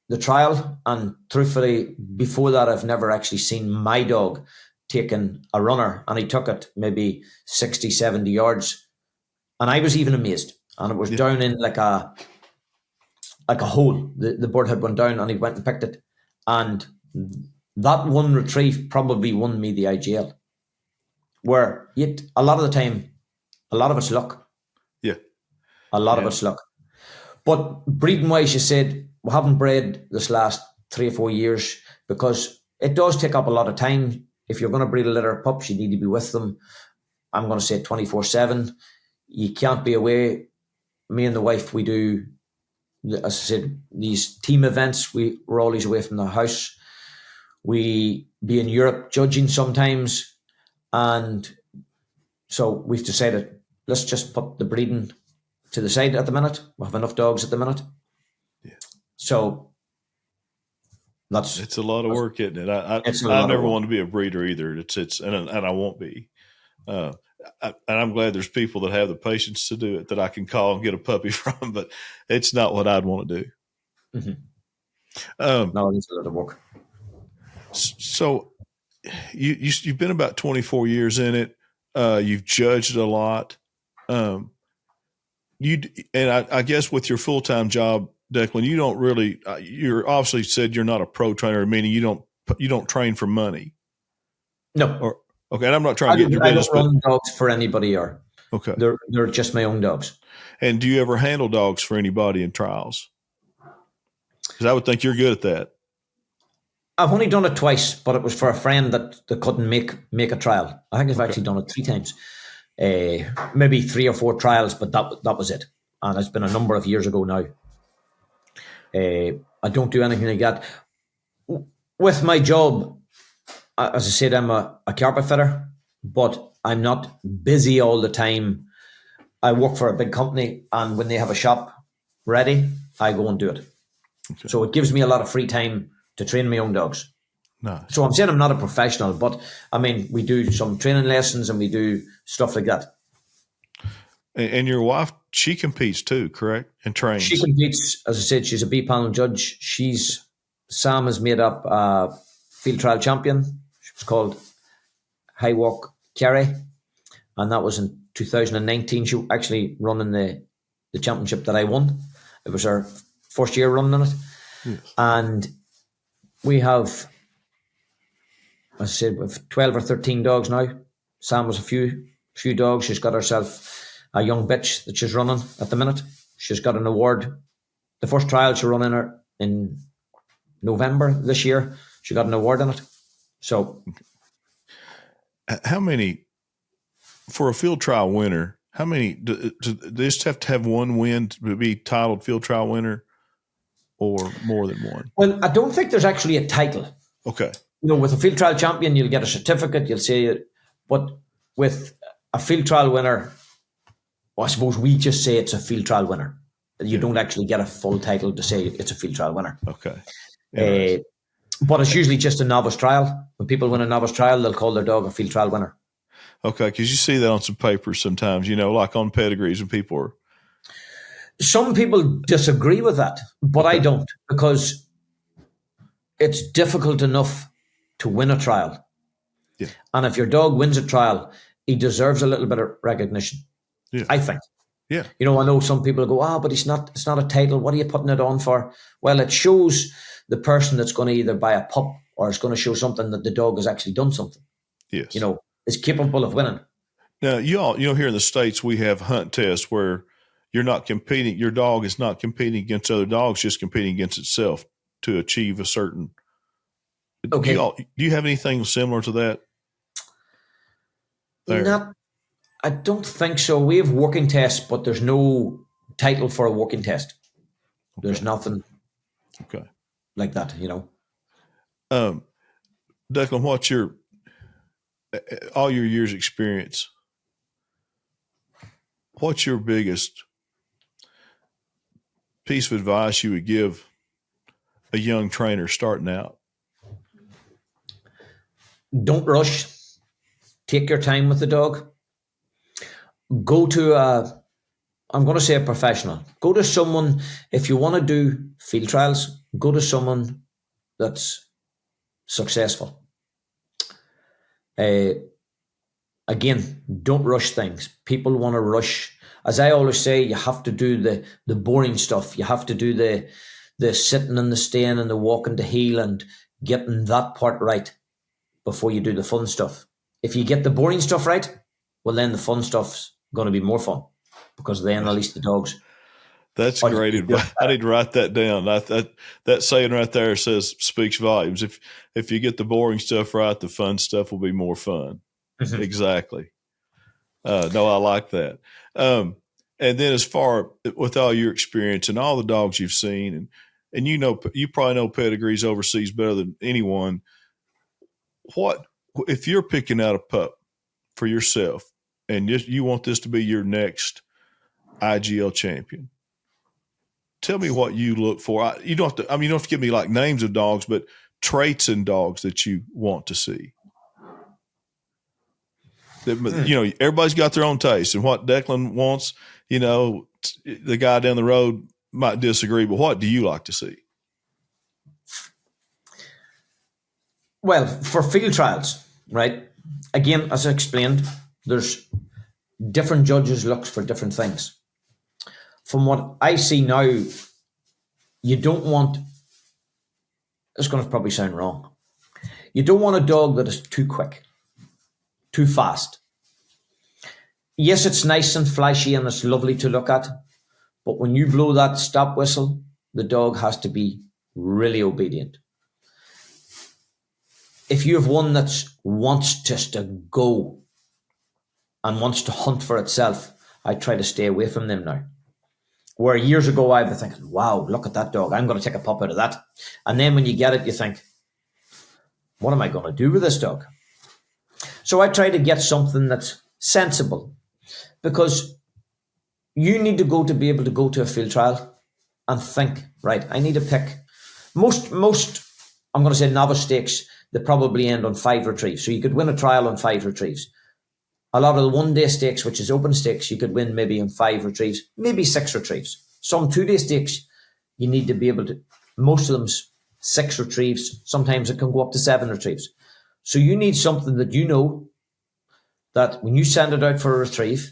the trial. And truthfully, before that, I've never actually seen my dog taking a runner. And he took it maybe 60, 70 yards. And I was even amazed. And it was down in like a hole. The bird had went down, and he went and picked it. And that one retrieve probably won me the IGL. Where a lot of the time, a lot of it's luck. Yeah. A lot of it's luck. But breeding wise, you said, we haven't bred this last 3 or 4 years because it does take up a lot of time. If you're going to breed a litter of pups, you need to be with them. I'm going to say 24/7. You can't be away. Me and the wife, we do, as I said, these team events. We're always away from the house. We be in Europe judging sometimes. And so we've decided, let's just put the breeding to the side at the minute. We have enough dogs at the minute. Yeah. So it's a lot of work, isn't it? I never want to be a breeder either. And I won't be. And I'm glad there's people that have the patience to do it, that I can call and get a puppy from, but it's not what I'd want to do. Mm-hmm. No, it's a lot of work. So you've been about 24 years in it. You've judged a lot. I guess with your full-time job, Declan, you don't really. You're obviously said you're not a pro trainer, meaning you don't train for money. No. Okay, and I'm not trying to get your business. I don't run dogs for anybody, or okay, they're just my own dogs. And do you ever handle dogs for anybody in trials? Because I would think you're good at that. I've only done it twice, but it was for a friend that couldn't make a trial. I think I've actually done it 3 times, maybe 3 or 4 trials, but that was it. And it's been a number of years ago now. I don't do anything like that. With my job, as I said, I'm a carpet fitter, but I'm not busy all the time. I work for a big company, and when they have a shop ready, I go and do it. Okay. So it gives me a lot of free time to train my own dogs. Nice. So I'm saying I'm not a professional, but I mean, we do some training lessons and we do stuff like that. And your wife, she competes too, correct? And trains. She competes, as I said, she's a B panel judge. Sam has made up a field trial champion. She was called High Walk Kerry, and that was in 2019. She actually running the championship that I won. It was her first year running it. Yes. And we have, as I said, we have 12 or 13 dogs now. Sam has a few dogs. She's got herself a young bitch that she's running at the minute. She's got an award. The first trial she ran in her in November this year. She got an award in it. So, how many for a field trial winner? How many do they just have to have one win to be titled field trial winner, or more than one? Well, I don't think there's actually a title. Okay. With a field trial champion, you'll get a certificate. You'll say it, but with a field trial winner, well, I suppose we just say it's a field trial winner. You don't actually get a full title to say it's a field trial winner. Okay. But it's usually just a novice trial. When people win a novice trial, they'll call their dog a field trial winner. Okay, because you see that on some papers sometimes, like on pedigrees when people are. Some people disagree with that, but I don't, because it's difficult enough to win a trial. Yeah. And if your dog wins a trial, he deserves a little bit of recognition, I think. Yeah. I know some people go, but it's not a title. What are you putting it on for? Well, it shows the person that's going to either buy a pup or it's going to show something that the dog has actually done something. Yes. Is capable of winning. Now, here in the States, we have hunt tests where you're not competing. Your dog is not competing against other dogs, just competing against itself to achieve a certain. Okay. Do you have anything similar to that? I don't think so. We have working tests, but there's no title for a working test. Okay. There's nothing. Okay. Like that, Declan, what's all your years' experience? What's your biggest piece of advice you would give a young trainer starting out? Don't rush. Take your time with the dog. Go to I'm going to say a professional. Go to someone, if you want to do field trials, go to someone that's successful. Again, don't rush things. People want to rush. As I always say, you have to do the boring stuff. You have to do the sitting and the staying and the walking to heel and getting that part right before you do the fun stuff. If you get the boring stuff right, well, then the fun stuff's going to be more fun, because then at least the dogs. That's great advice. I need to write that down. That saying right there speaks volumes. If you get the boring stuff right, the fun stuff will be more fun. Mm-hmm. Exactly. No, I like that. And then as far with all your experience and all the dogs you've seen, and you probably know pedigrees overseas better than anyone. What if you're picking out a pup for yourself and you want this to be your next IGL champion? Tell me what you look for. You don't have to give me like names of dogs, but traits in dogs that you want to see. Everybody's got their own taste, and what Declan wants, the guy down the road might disagree, but what do you like to see? Well, for field trials, right? Again, as I explained, there's different judges' looks for different things. From what I see now, you don't want, it's going to probably sound wrong, you don't want a dog that is too quick, too fast. Yes, it's nice and flashy and it's lovely to look at, but when you blow that stop whistle, the dog has to be really obedient. If you have one that wants just to go and wants to hunt for itself, I try to stay away from them now. Where years ago I'd be thinking, wow, look at that dog, I'm going to take a pup out of that. And then when you get it, you think, what am I going to do with this dog? So I try to get something that's sensible, because you need to be able to go to a field trial and think, right, I need to pick most, I'm going to say novice stakes, they probably end on 5 retrieves. So you could win a trial on 5 retrieves. A lot of the one-day stakes, which is open stakes, you could win maybe on 5 retrieves, maybe 6 retrieves. Some 2-day stakes, you need to be able to, most of them's 6 retrieves. Sometimes it can go up to 7 retrieves. So you need something that that when you send it out for a retrieve,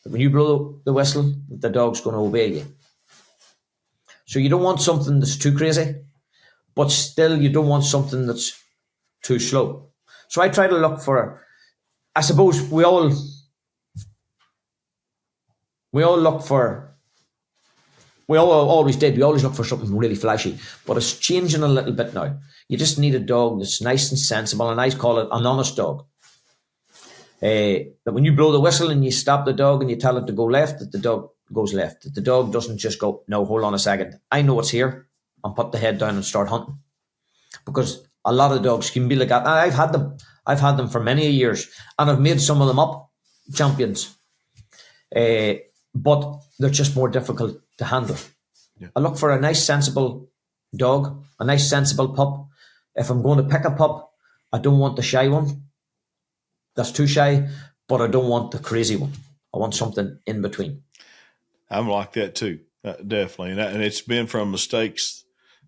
that when you blow the whistle, the dog's going to obey you. So you don't want something that's too crazy, but still you don't want something that's too slow. So I try to look for, I suppose we all always did. We always look for something really flashy, but it's changing a little bit now. You just need a dog that's nice and sensible, and I call it an honest dog. That when you blow the whistle and you stop the dog and you tell it to go left, that the dog goes left. That the dog doesn't just go, no, hold on a second, I know it's here, and put the head down and start hunting. Because a lot of dogs can be like that. And I've had them for many years, and I've made some of them up champions. But they're just more difficult to handle. Yeah. I look for a nice, sensible dog, a nice, sensible pup. If I'm going to pick a pup, I don't want the shy one. That's too shy, but I don't want the crazy one. I want something in between. I'm like that too, definitely. And it's been from mistakes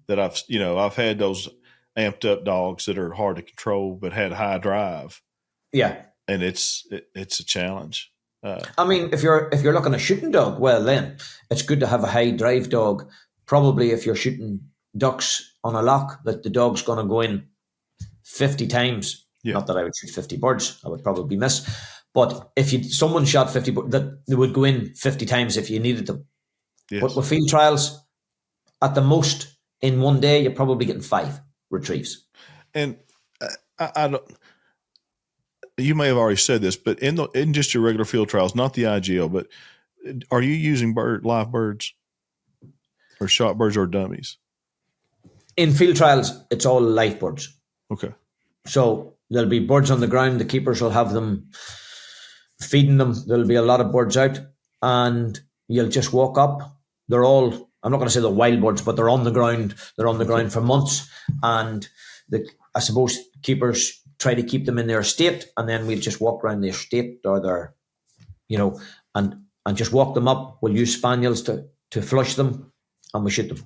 that I've had those amped up dogs that are hard to control, but had high drive. Yeah. And it's a challenge. I mean, if you're looking at shooting dog, well, then it's good to have a high drive dog. Probably if you're shooting ducks on a lock, that the dog's going to go in 50 times. Yeah. Not that I would shoot 50 birds, I would probably miss. But if someone shot 50 birds, that they would go in 50 times if you needed them. Yes. But with field trials, at the most in one day, you're probably getting 5 retrieves. And I don't. You may have already said this, but in just your regular field trials, not the IGL, but are you using live birds or shot birds or dummies? In field trials, it's all live birds. Okay. So there'll be birds on the ground. The keepers will have them feeding them. There'll be a lot of birds out, and you'll just walk up. They're all, I'm not going to say they're wild birds, but they're on the ground. They're on the ground for months. And I suppose keepers try to keep them in their estate, and then we'll just walk around the estate or their, and just walk them up. We'll use spaniels to flush them, and we shoot them.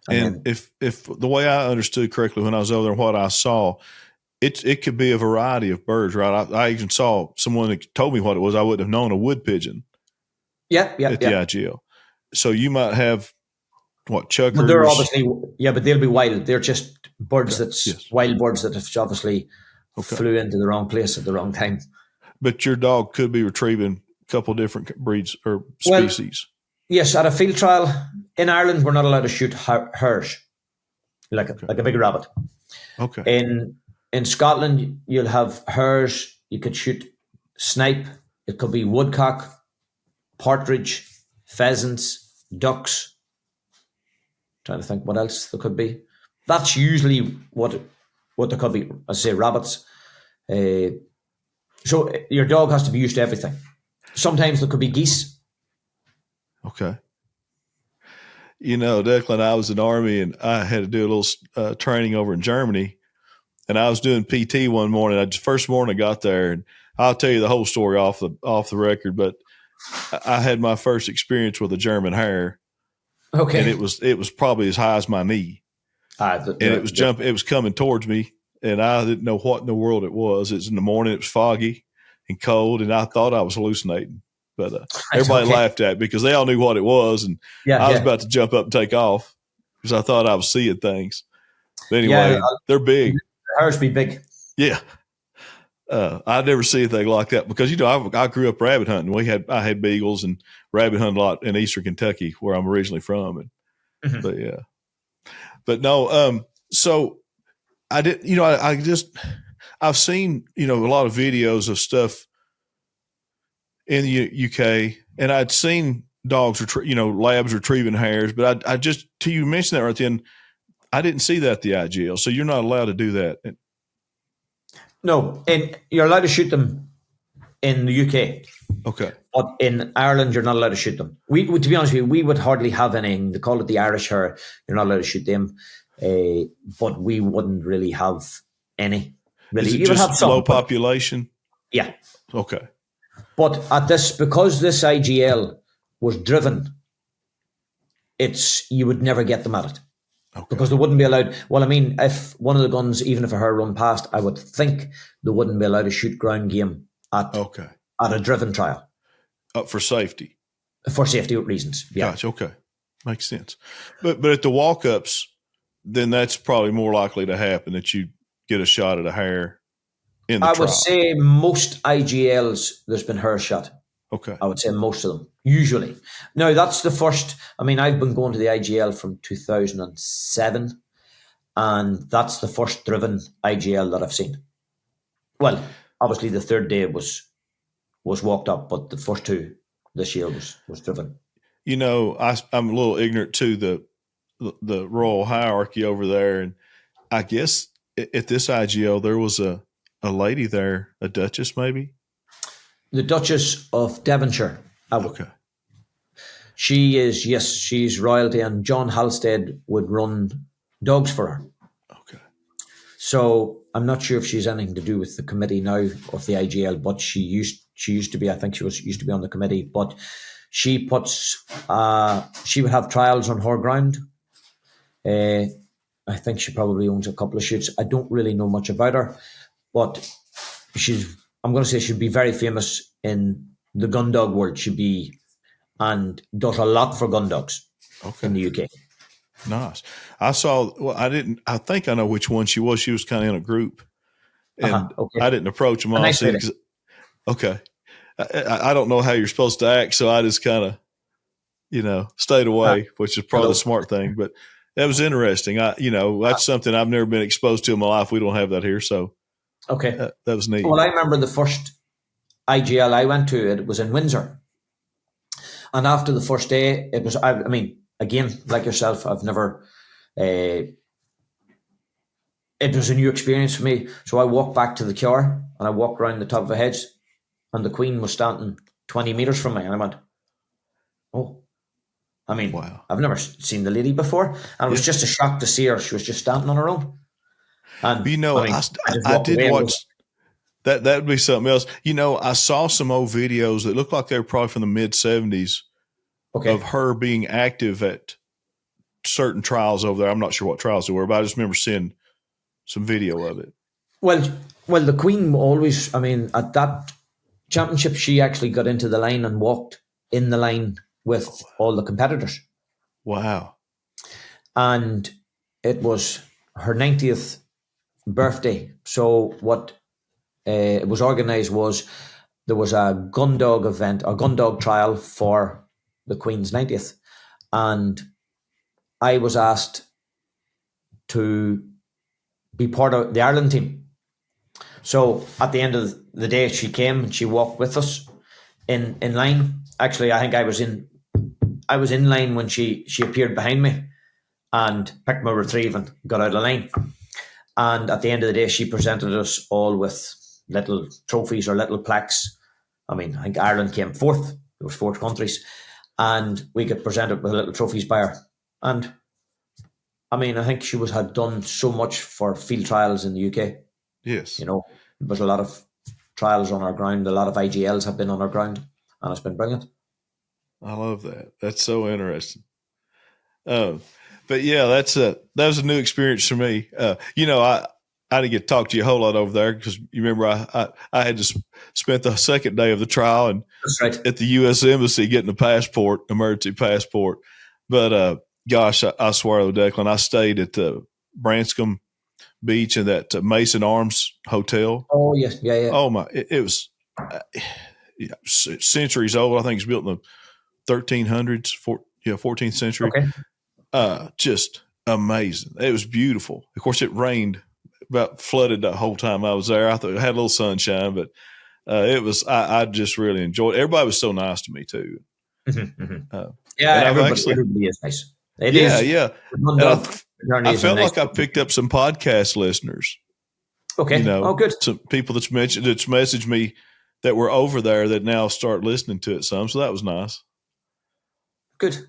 And if the way I understood correctly when I was over there, what I saw, it could be a variety of birds, right? I even saw someone that told me what it was. I wouldn't have known, a wood pigeon. Yeah. The IGL. So you might have chuggers. But they're obviously, but they'll be wild. They're just birds wild birds that have obviously flew into the wrong place at the wrong time. But your dog could be retrieving a couple different breeds or species. Yes, at a field trial in Ireland, we're not allowed to shoot hares, like a big rabbit. Okay. In Scotland, you'll have hares. You could shoot snipe. It could be woodcock, partridge, pheasants, ducks. Trying to think what else there could be. That's usually what there could be. I say rabbits. So your dog has to be used to everything. Sometimes there could be geese. Okay. Declan, I was in the Army and I had to do a little training over in Germany, and I was doing PT one morning. First morning I got there, and I'll tell you the whole story off the record, but I had my first experience with a German hare. Okay. And it was probably as high as my knee. It was coming towards me, and I didn't know what in the world it was. It was in the morning, it was foggy and cold, and I thought I was hallucinating. But everybody laughed at me because they all knew what it was, and I was about to jump up and take off because I thought I was seeing things. But anyway, they're big. Hares be big. Yeah. I'd never see anything like that because, I grew up rabbit hunting. I had beagles and rabbit hunted a lot in eastern Kentucky where I'm originally from. And, But yeah. But no, so I did, I've seen, a lot of videos of stuff in the UK, and I'd seen dogs, labs retrieving hares, but I just, till you mentioned that right then, I didn't see that at the IGL. So you're not allowed to do that. No, and you're allowed to shoot them in the UK. Okay. But in Ireland, you're not allowed to shoot them. To be honest with you, we would hardly have anything. They call it the Irish hare. You're not allowed to shoot them. But we wouldn't really have any. Really, you would have some low population. Yeah. Okay. But because this IGL was driven, you would never get them at it. Okay. Because they wouldn't be allowed. Well, I mean, if one of the guns, even if a hare run past, I would think they wouldn't be allowed to shoot ground game at a driven trial. For safety. For safety reasons. Yeah. Gotcha. Okay. Makes sense. But at the walk-ups, then that's probably more likely to happen that you get a shot at a hare in the trial. I would say most IGLs, there's been hare shot. Okay. I would say most of them, usually. Now, that's the first. I mean, I've been going to the IGL from 2007, and that's the first driven IGL that I've seen. Well, obviously the third day was walked up, but the first two this year was driven. I'm a little ignorant to the royal hierarchy over there, and I guess at this IGL there was a lady there, a duchess maybe. The Duchess of Devonshire. Okay. She is, yes, she's royalty, and John Halstead would run dogs for her. Okay. So I'm not sure if she's anything to do with the committee now of the IGL, but she used to be. I think used to be on the committee. But she puts she would have trials on her ground. I think she probably owns a couple of shoots. I don't really know much about her, but I'm going to say she'd be very famous in the Gundog world. She'd be, and does a lot for Gundogs in the UK. Nice. I saw. Well, I think I know which one she was. She was kind of in a group, and Okay. I didn't approach them all. Nice Okay. I don't know how you're supposed to act, so I just kind of, stayed away, which is probably the smart thing. But that was interesting. That's something I've never been exposed to in my life. We don't have that here, so okay, that was neat. Well, I remember the first IGL I went to. It was in Windsor, and after the first day, it was. I mean, again, like yourself, I've never. It was a new experience for me. So I walked back to the car and I walked around the top of a hedge, and the Queen was standing 20 meters from me, and I went, "Oh." I mean, wow. I've never seen the lady before, and it was just a shock to see her. She was just standing on her own. And I did watch that. That'd be something else. I saw some old videos that looked like they were probably from the mid 70s of her being active at certain trials over there. I'm not sure what trials they were, but I just remember seeing some video of it. Well, the Queen always. I mean, at that championship, she actually got into the line and walked in the line with all the competitors. Wow. And it was her 90th birthday. So what it was organised was there was a Gundog event, a Gundog trial for the Queen's 90th. And I was asked to be part of the Ireland team. So at the end of the day, she came and she walked with us in line. Actually, I think I was in line when she appeared behind me and picked my retrieve and got out of line. And at the end of the day, she presented us all with little trophies or little plaques. I mean, I think Ireland came fourth. There was 4 countries. And we got presented with little trophies by her. And I mean, I think she had done so much for field trials in the UK. Yes. There was a lot of trials on our ground. A lot of IGLs have been on our ground, and it's been brilliant. I love that. That's so interesting. But yeah, that was a new experience for me. I didn't get to talk to you a whole lot over there because you remember I had to spent the second day of the trial and at the U.S. Embassy getting a emergency passport. But gosh, I swear to Declan, I stayed at the Branscombe Beach in that Mason Arms Hotel. Oh yes, yeah. Oh my, it was centuries old. I think it's built in the 1300s, 14th century. Okay. Just amazing. It was beautiful. Of course, it rained, about flooded the whole time I was there. I thought it had a little sunshine, but it was. I just really enjoyed it. Everybody was so nice to me too. Everybody is nice. It is. Yeah. I felt like I picked up some podcast listeners. Okay. Good. Some people that's messaged me that were over there that now start listening to it some. So that was nice. Good.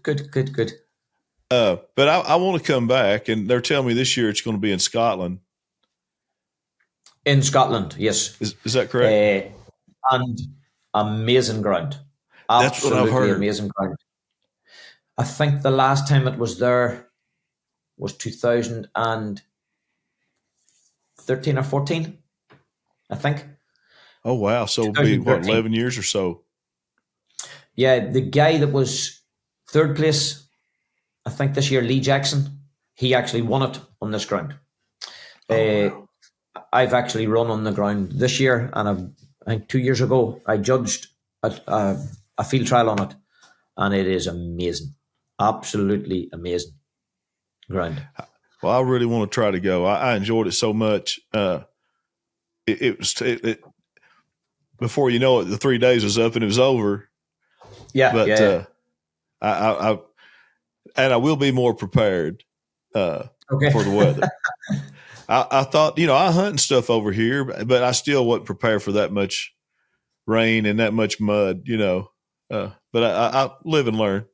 But I want to come back, and they're telling me this year it's going to be in Scotland. In Scotland, yes. Is that correct? And amazing ground. That's what I've heard. Amazing ground. I think the last time it was there was 2013 or 14, I think. Oh, wow. So it'll be, 11 years or so? Yeah, the guy that was third place, I think this year, Lee Jackson, he actually won it on this ground. Wow. I've actually run on the ground this year, and I think 2 years ago, I judged a field trial on it, and it is amazing. Absolutely amazing ground. Well, I really want to try to go. I enjoyed it so much. It was before you know it, the 3 days was up and it was over. Yeah, but I will be more prepared for the weather. I thought, I hunt and stuff over here, but I still wasn't prepared for that much rain and that much mud, but I live and learn.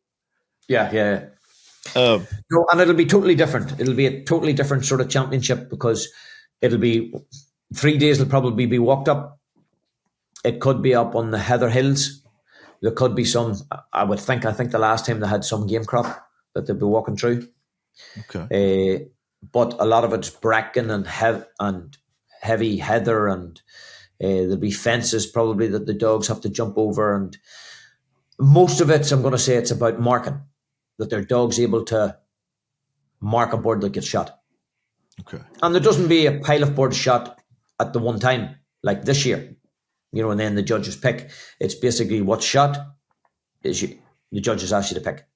Yeah, yeah. Uh, No, and it'll be totally different. It'll be a totally different sort of championship because it'll be 3 days. Will probably be walked up. It could be up on the Heather Hills. There could be some. I would think. I think the last time they had some game crop that they'll be walking through. okay. But a lot of it's bracken and heavy heather, and there'll be fences probably that the dogs have to jump over, and most of it, I'm going to say, it's about marking, that their dog's able to mark a bird that gets shot. Okay. And there doesn't be a pile of birds shot at the one time, like this year, and then the judges pick. It's basically what's shot is the judges ask you to pick.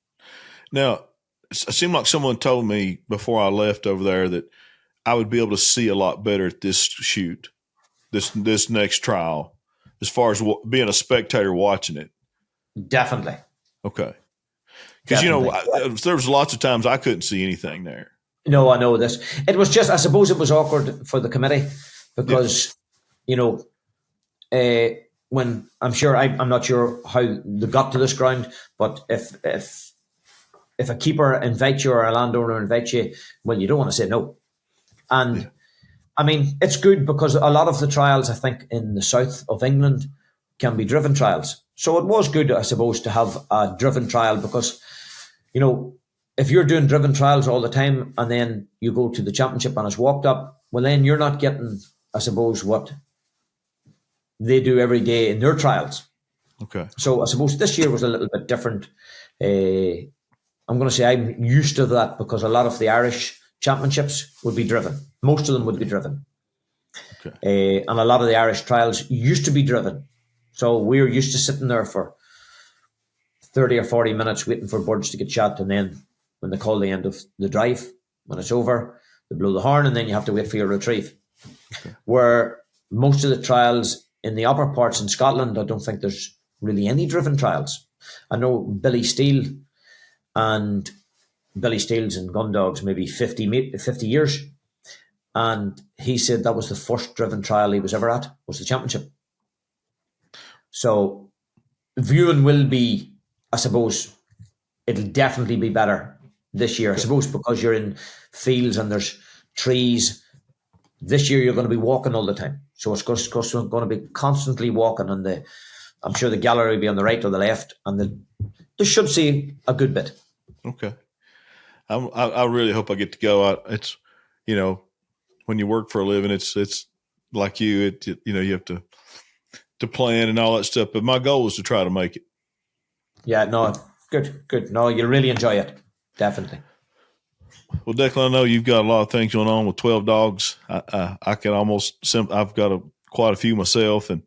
Now, it seemed like someone told me before I left over there that I would be able to see a lot better at this shoot, this next trial, as far as being a spectator watching it. Definitely. Okay. Because, there was lots of times I couldn't see anything there. No, I know this. It was just, I suppose it was awkward for the committee because, when I'm sure, I'm not sure how they got to this ground, but if a keeper invites you or a landowner invites you, well, you don't want to say no. And I mean, it's good because a lot of the trials, I think, in the south of England can be driven trials. So it was good, I suppose, to have a driven trial because, if you're doing driven trials all the time and then you go to the championship and it's walked up, well, then you're not getting, I suppose, what they do every day in their trials. Okay. So I suppose this year was a little bit different. I'm going to say I'm used to that because a lot of the Irish championships would be driven. Most of them would be driven. Okay. And a lot of the Irish trials used to be driven. So we were used to sitting there for 30 or 40 minutes waiting for birds to get shot. And then when they call the end of the drive, when it's over, they blow the horn and then you have to wait for your retrieve. Okay. Where most of the trials in the upper parts in Scotland, I don't think there's really any driven trials. I know Billy Steele's and Gundogs maybe 50 years. And he said that was the first driven trial he was ever at, was the championship. So viewing will be, I suppose, it'll definitely be better this year. Okay. I suppose because you're in fields and there's trees. This year you're going to be walking all the time. So it's going to be constantly walking and I'm sure the gallery will be on the right or the left and they should see a good bit. Okay. I really hope I get to go. It's, when you work for a living, it's like you have to plan and all that stuff. But my goal is to try to make it. Yeah, no, good. No, you'll really enjoy it. Definitely. Well, Declan, I know you've got a lot of things going on with 12 dogs. I can I've got quite a few myself, and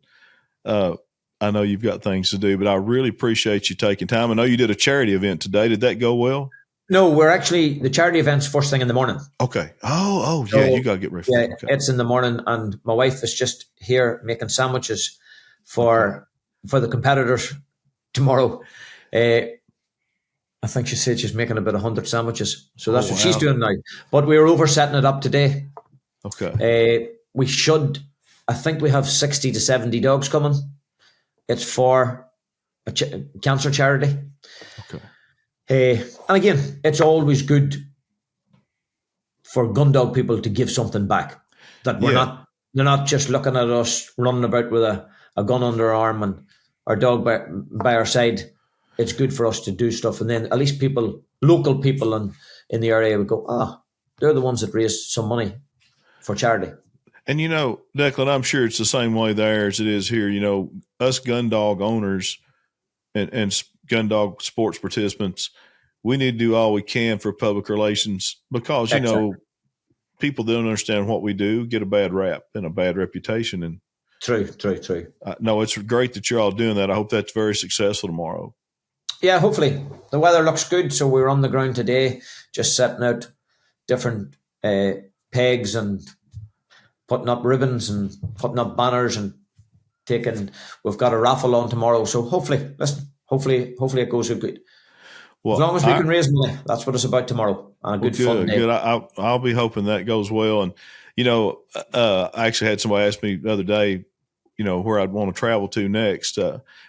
I know you've got things to do, but I really appreciate you taking time. I know you did a charity event today. Did that go well? No, the charity event's first thing in the morning. Okay. Oh, yeah, you got to get ready for it. Okay. It's in the morning, and my wife is just here making sandwiches for the competitors tomorrow. I think she said she's making about 100 sandwiches. So that's what she's doing now. But we were over setting it up today. Okay. I think we have 60 to 70 dogs coming. It's for a cancer charity. Okay. And again, it's always good for Gundog people to give something back. That they're not just looking at us running about with a gun under our arm and our dog by our side. It's good for us to do stuff. And then at least local people in the area would go, they're the ones that raised some money for charity. And, Declan, I'm sure it's the same way there as it is here. Us Gundog owners and Gundog sports participants, we need to do all we can for public relations because, people that don't understand what we do get a bad rap and a bad reputation. And True. No, it's great that you're all doing that. I hope that's very successful tomorrow. Yeah, hopefully. The weather looks good, so we're on the ground today, just setting out different pegs and putting up ribbons and putting up banners and we've got a raffle on tomorrow, so hopefully it goes good. Well, as long as we can raise money, that's what it's about tomorrow. And a good fun day. Good. I'll be hoping that goes well. And, I actually had somebody ask me the other day, where I'd want to travel to next,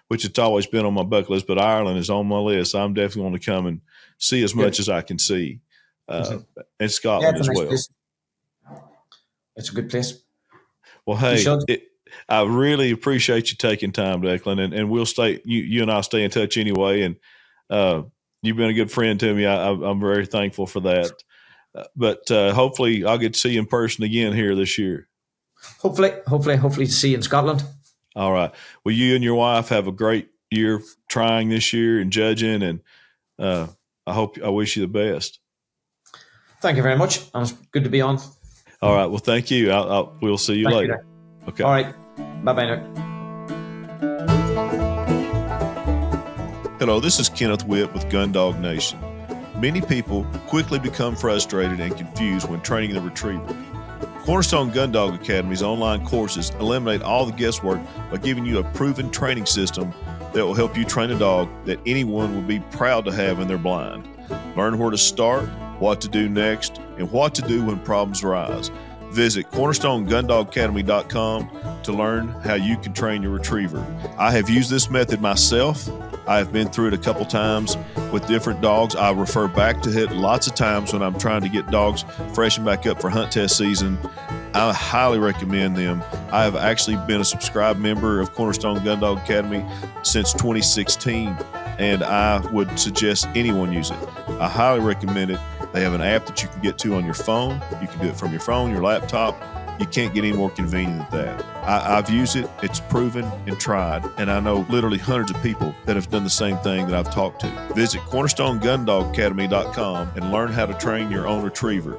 which it's always been on my bucket list, but Ireland is on my list. I'm definitely want to come and see as much as I can see, and Scotland it's a as nice well. place. It's a good place. Well, hey, I really appreciate you taking time, Declan, and we'll stay. You and I stay in touch anyway. And you've been a good friend to me. I'm very thankful for that. But hopefully, I'll get to see you in person again here this year. Hopefully to see you in Scotland. All right. Well, you and your wife have a great year trying this year and judging, and I wish you the best. Thank you very much. And it's good to be on. All right. Well, thank you. We'll see you later. Okay. All right. Bye-bye now. Hello, this is Kenneth Witt with Gundog Nation. Many people quickly become frustrated and confused when training the retriever. Cornerstone Gundog Academy's online courses eliminate all the guesswork by giving you a proven training system that will help you train a dog that anyone would be proud to have in their blind. Learn where to start, what to do next, and what to do when problems arise. Visit cornerstonegundogacademy.com to learn how you can train your retriever. I have used this method myself. I have been through it a couple times with different dogs. I refer back to it lots of times when I'm trying to get dogs freshened back up for hunt test season. I highly recommend them. I have actually been a subscribed member of Cornerstone Gundog Academy since 2016, and I would suggest anyone use it. I highly recommend it. They have an app that you can get to on your phone. You can do it from your phone, your laptop. You can't get any more convenient than that. I've used it. It's proven and tried. And I know literally hundreds of people that have done the same thing that I've talked to. Visit cornerstonegundogacademy.com and learn how to train your own retriever.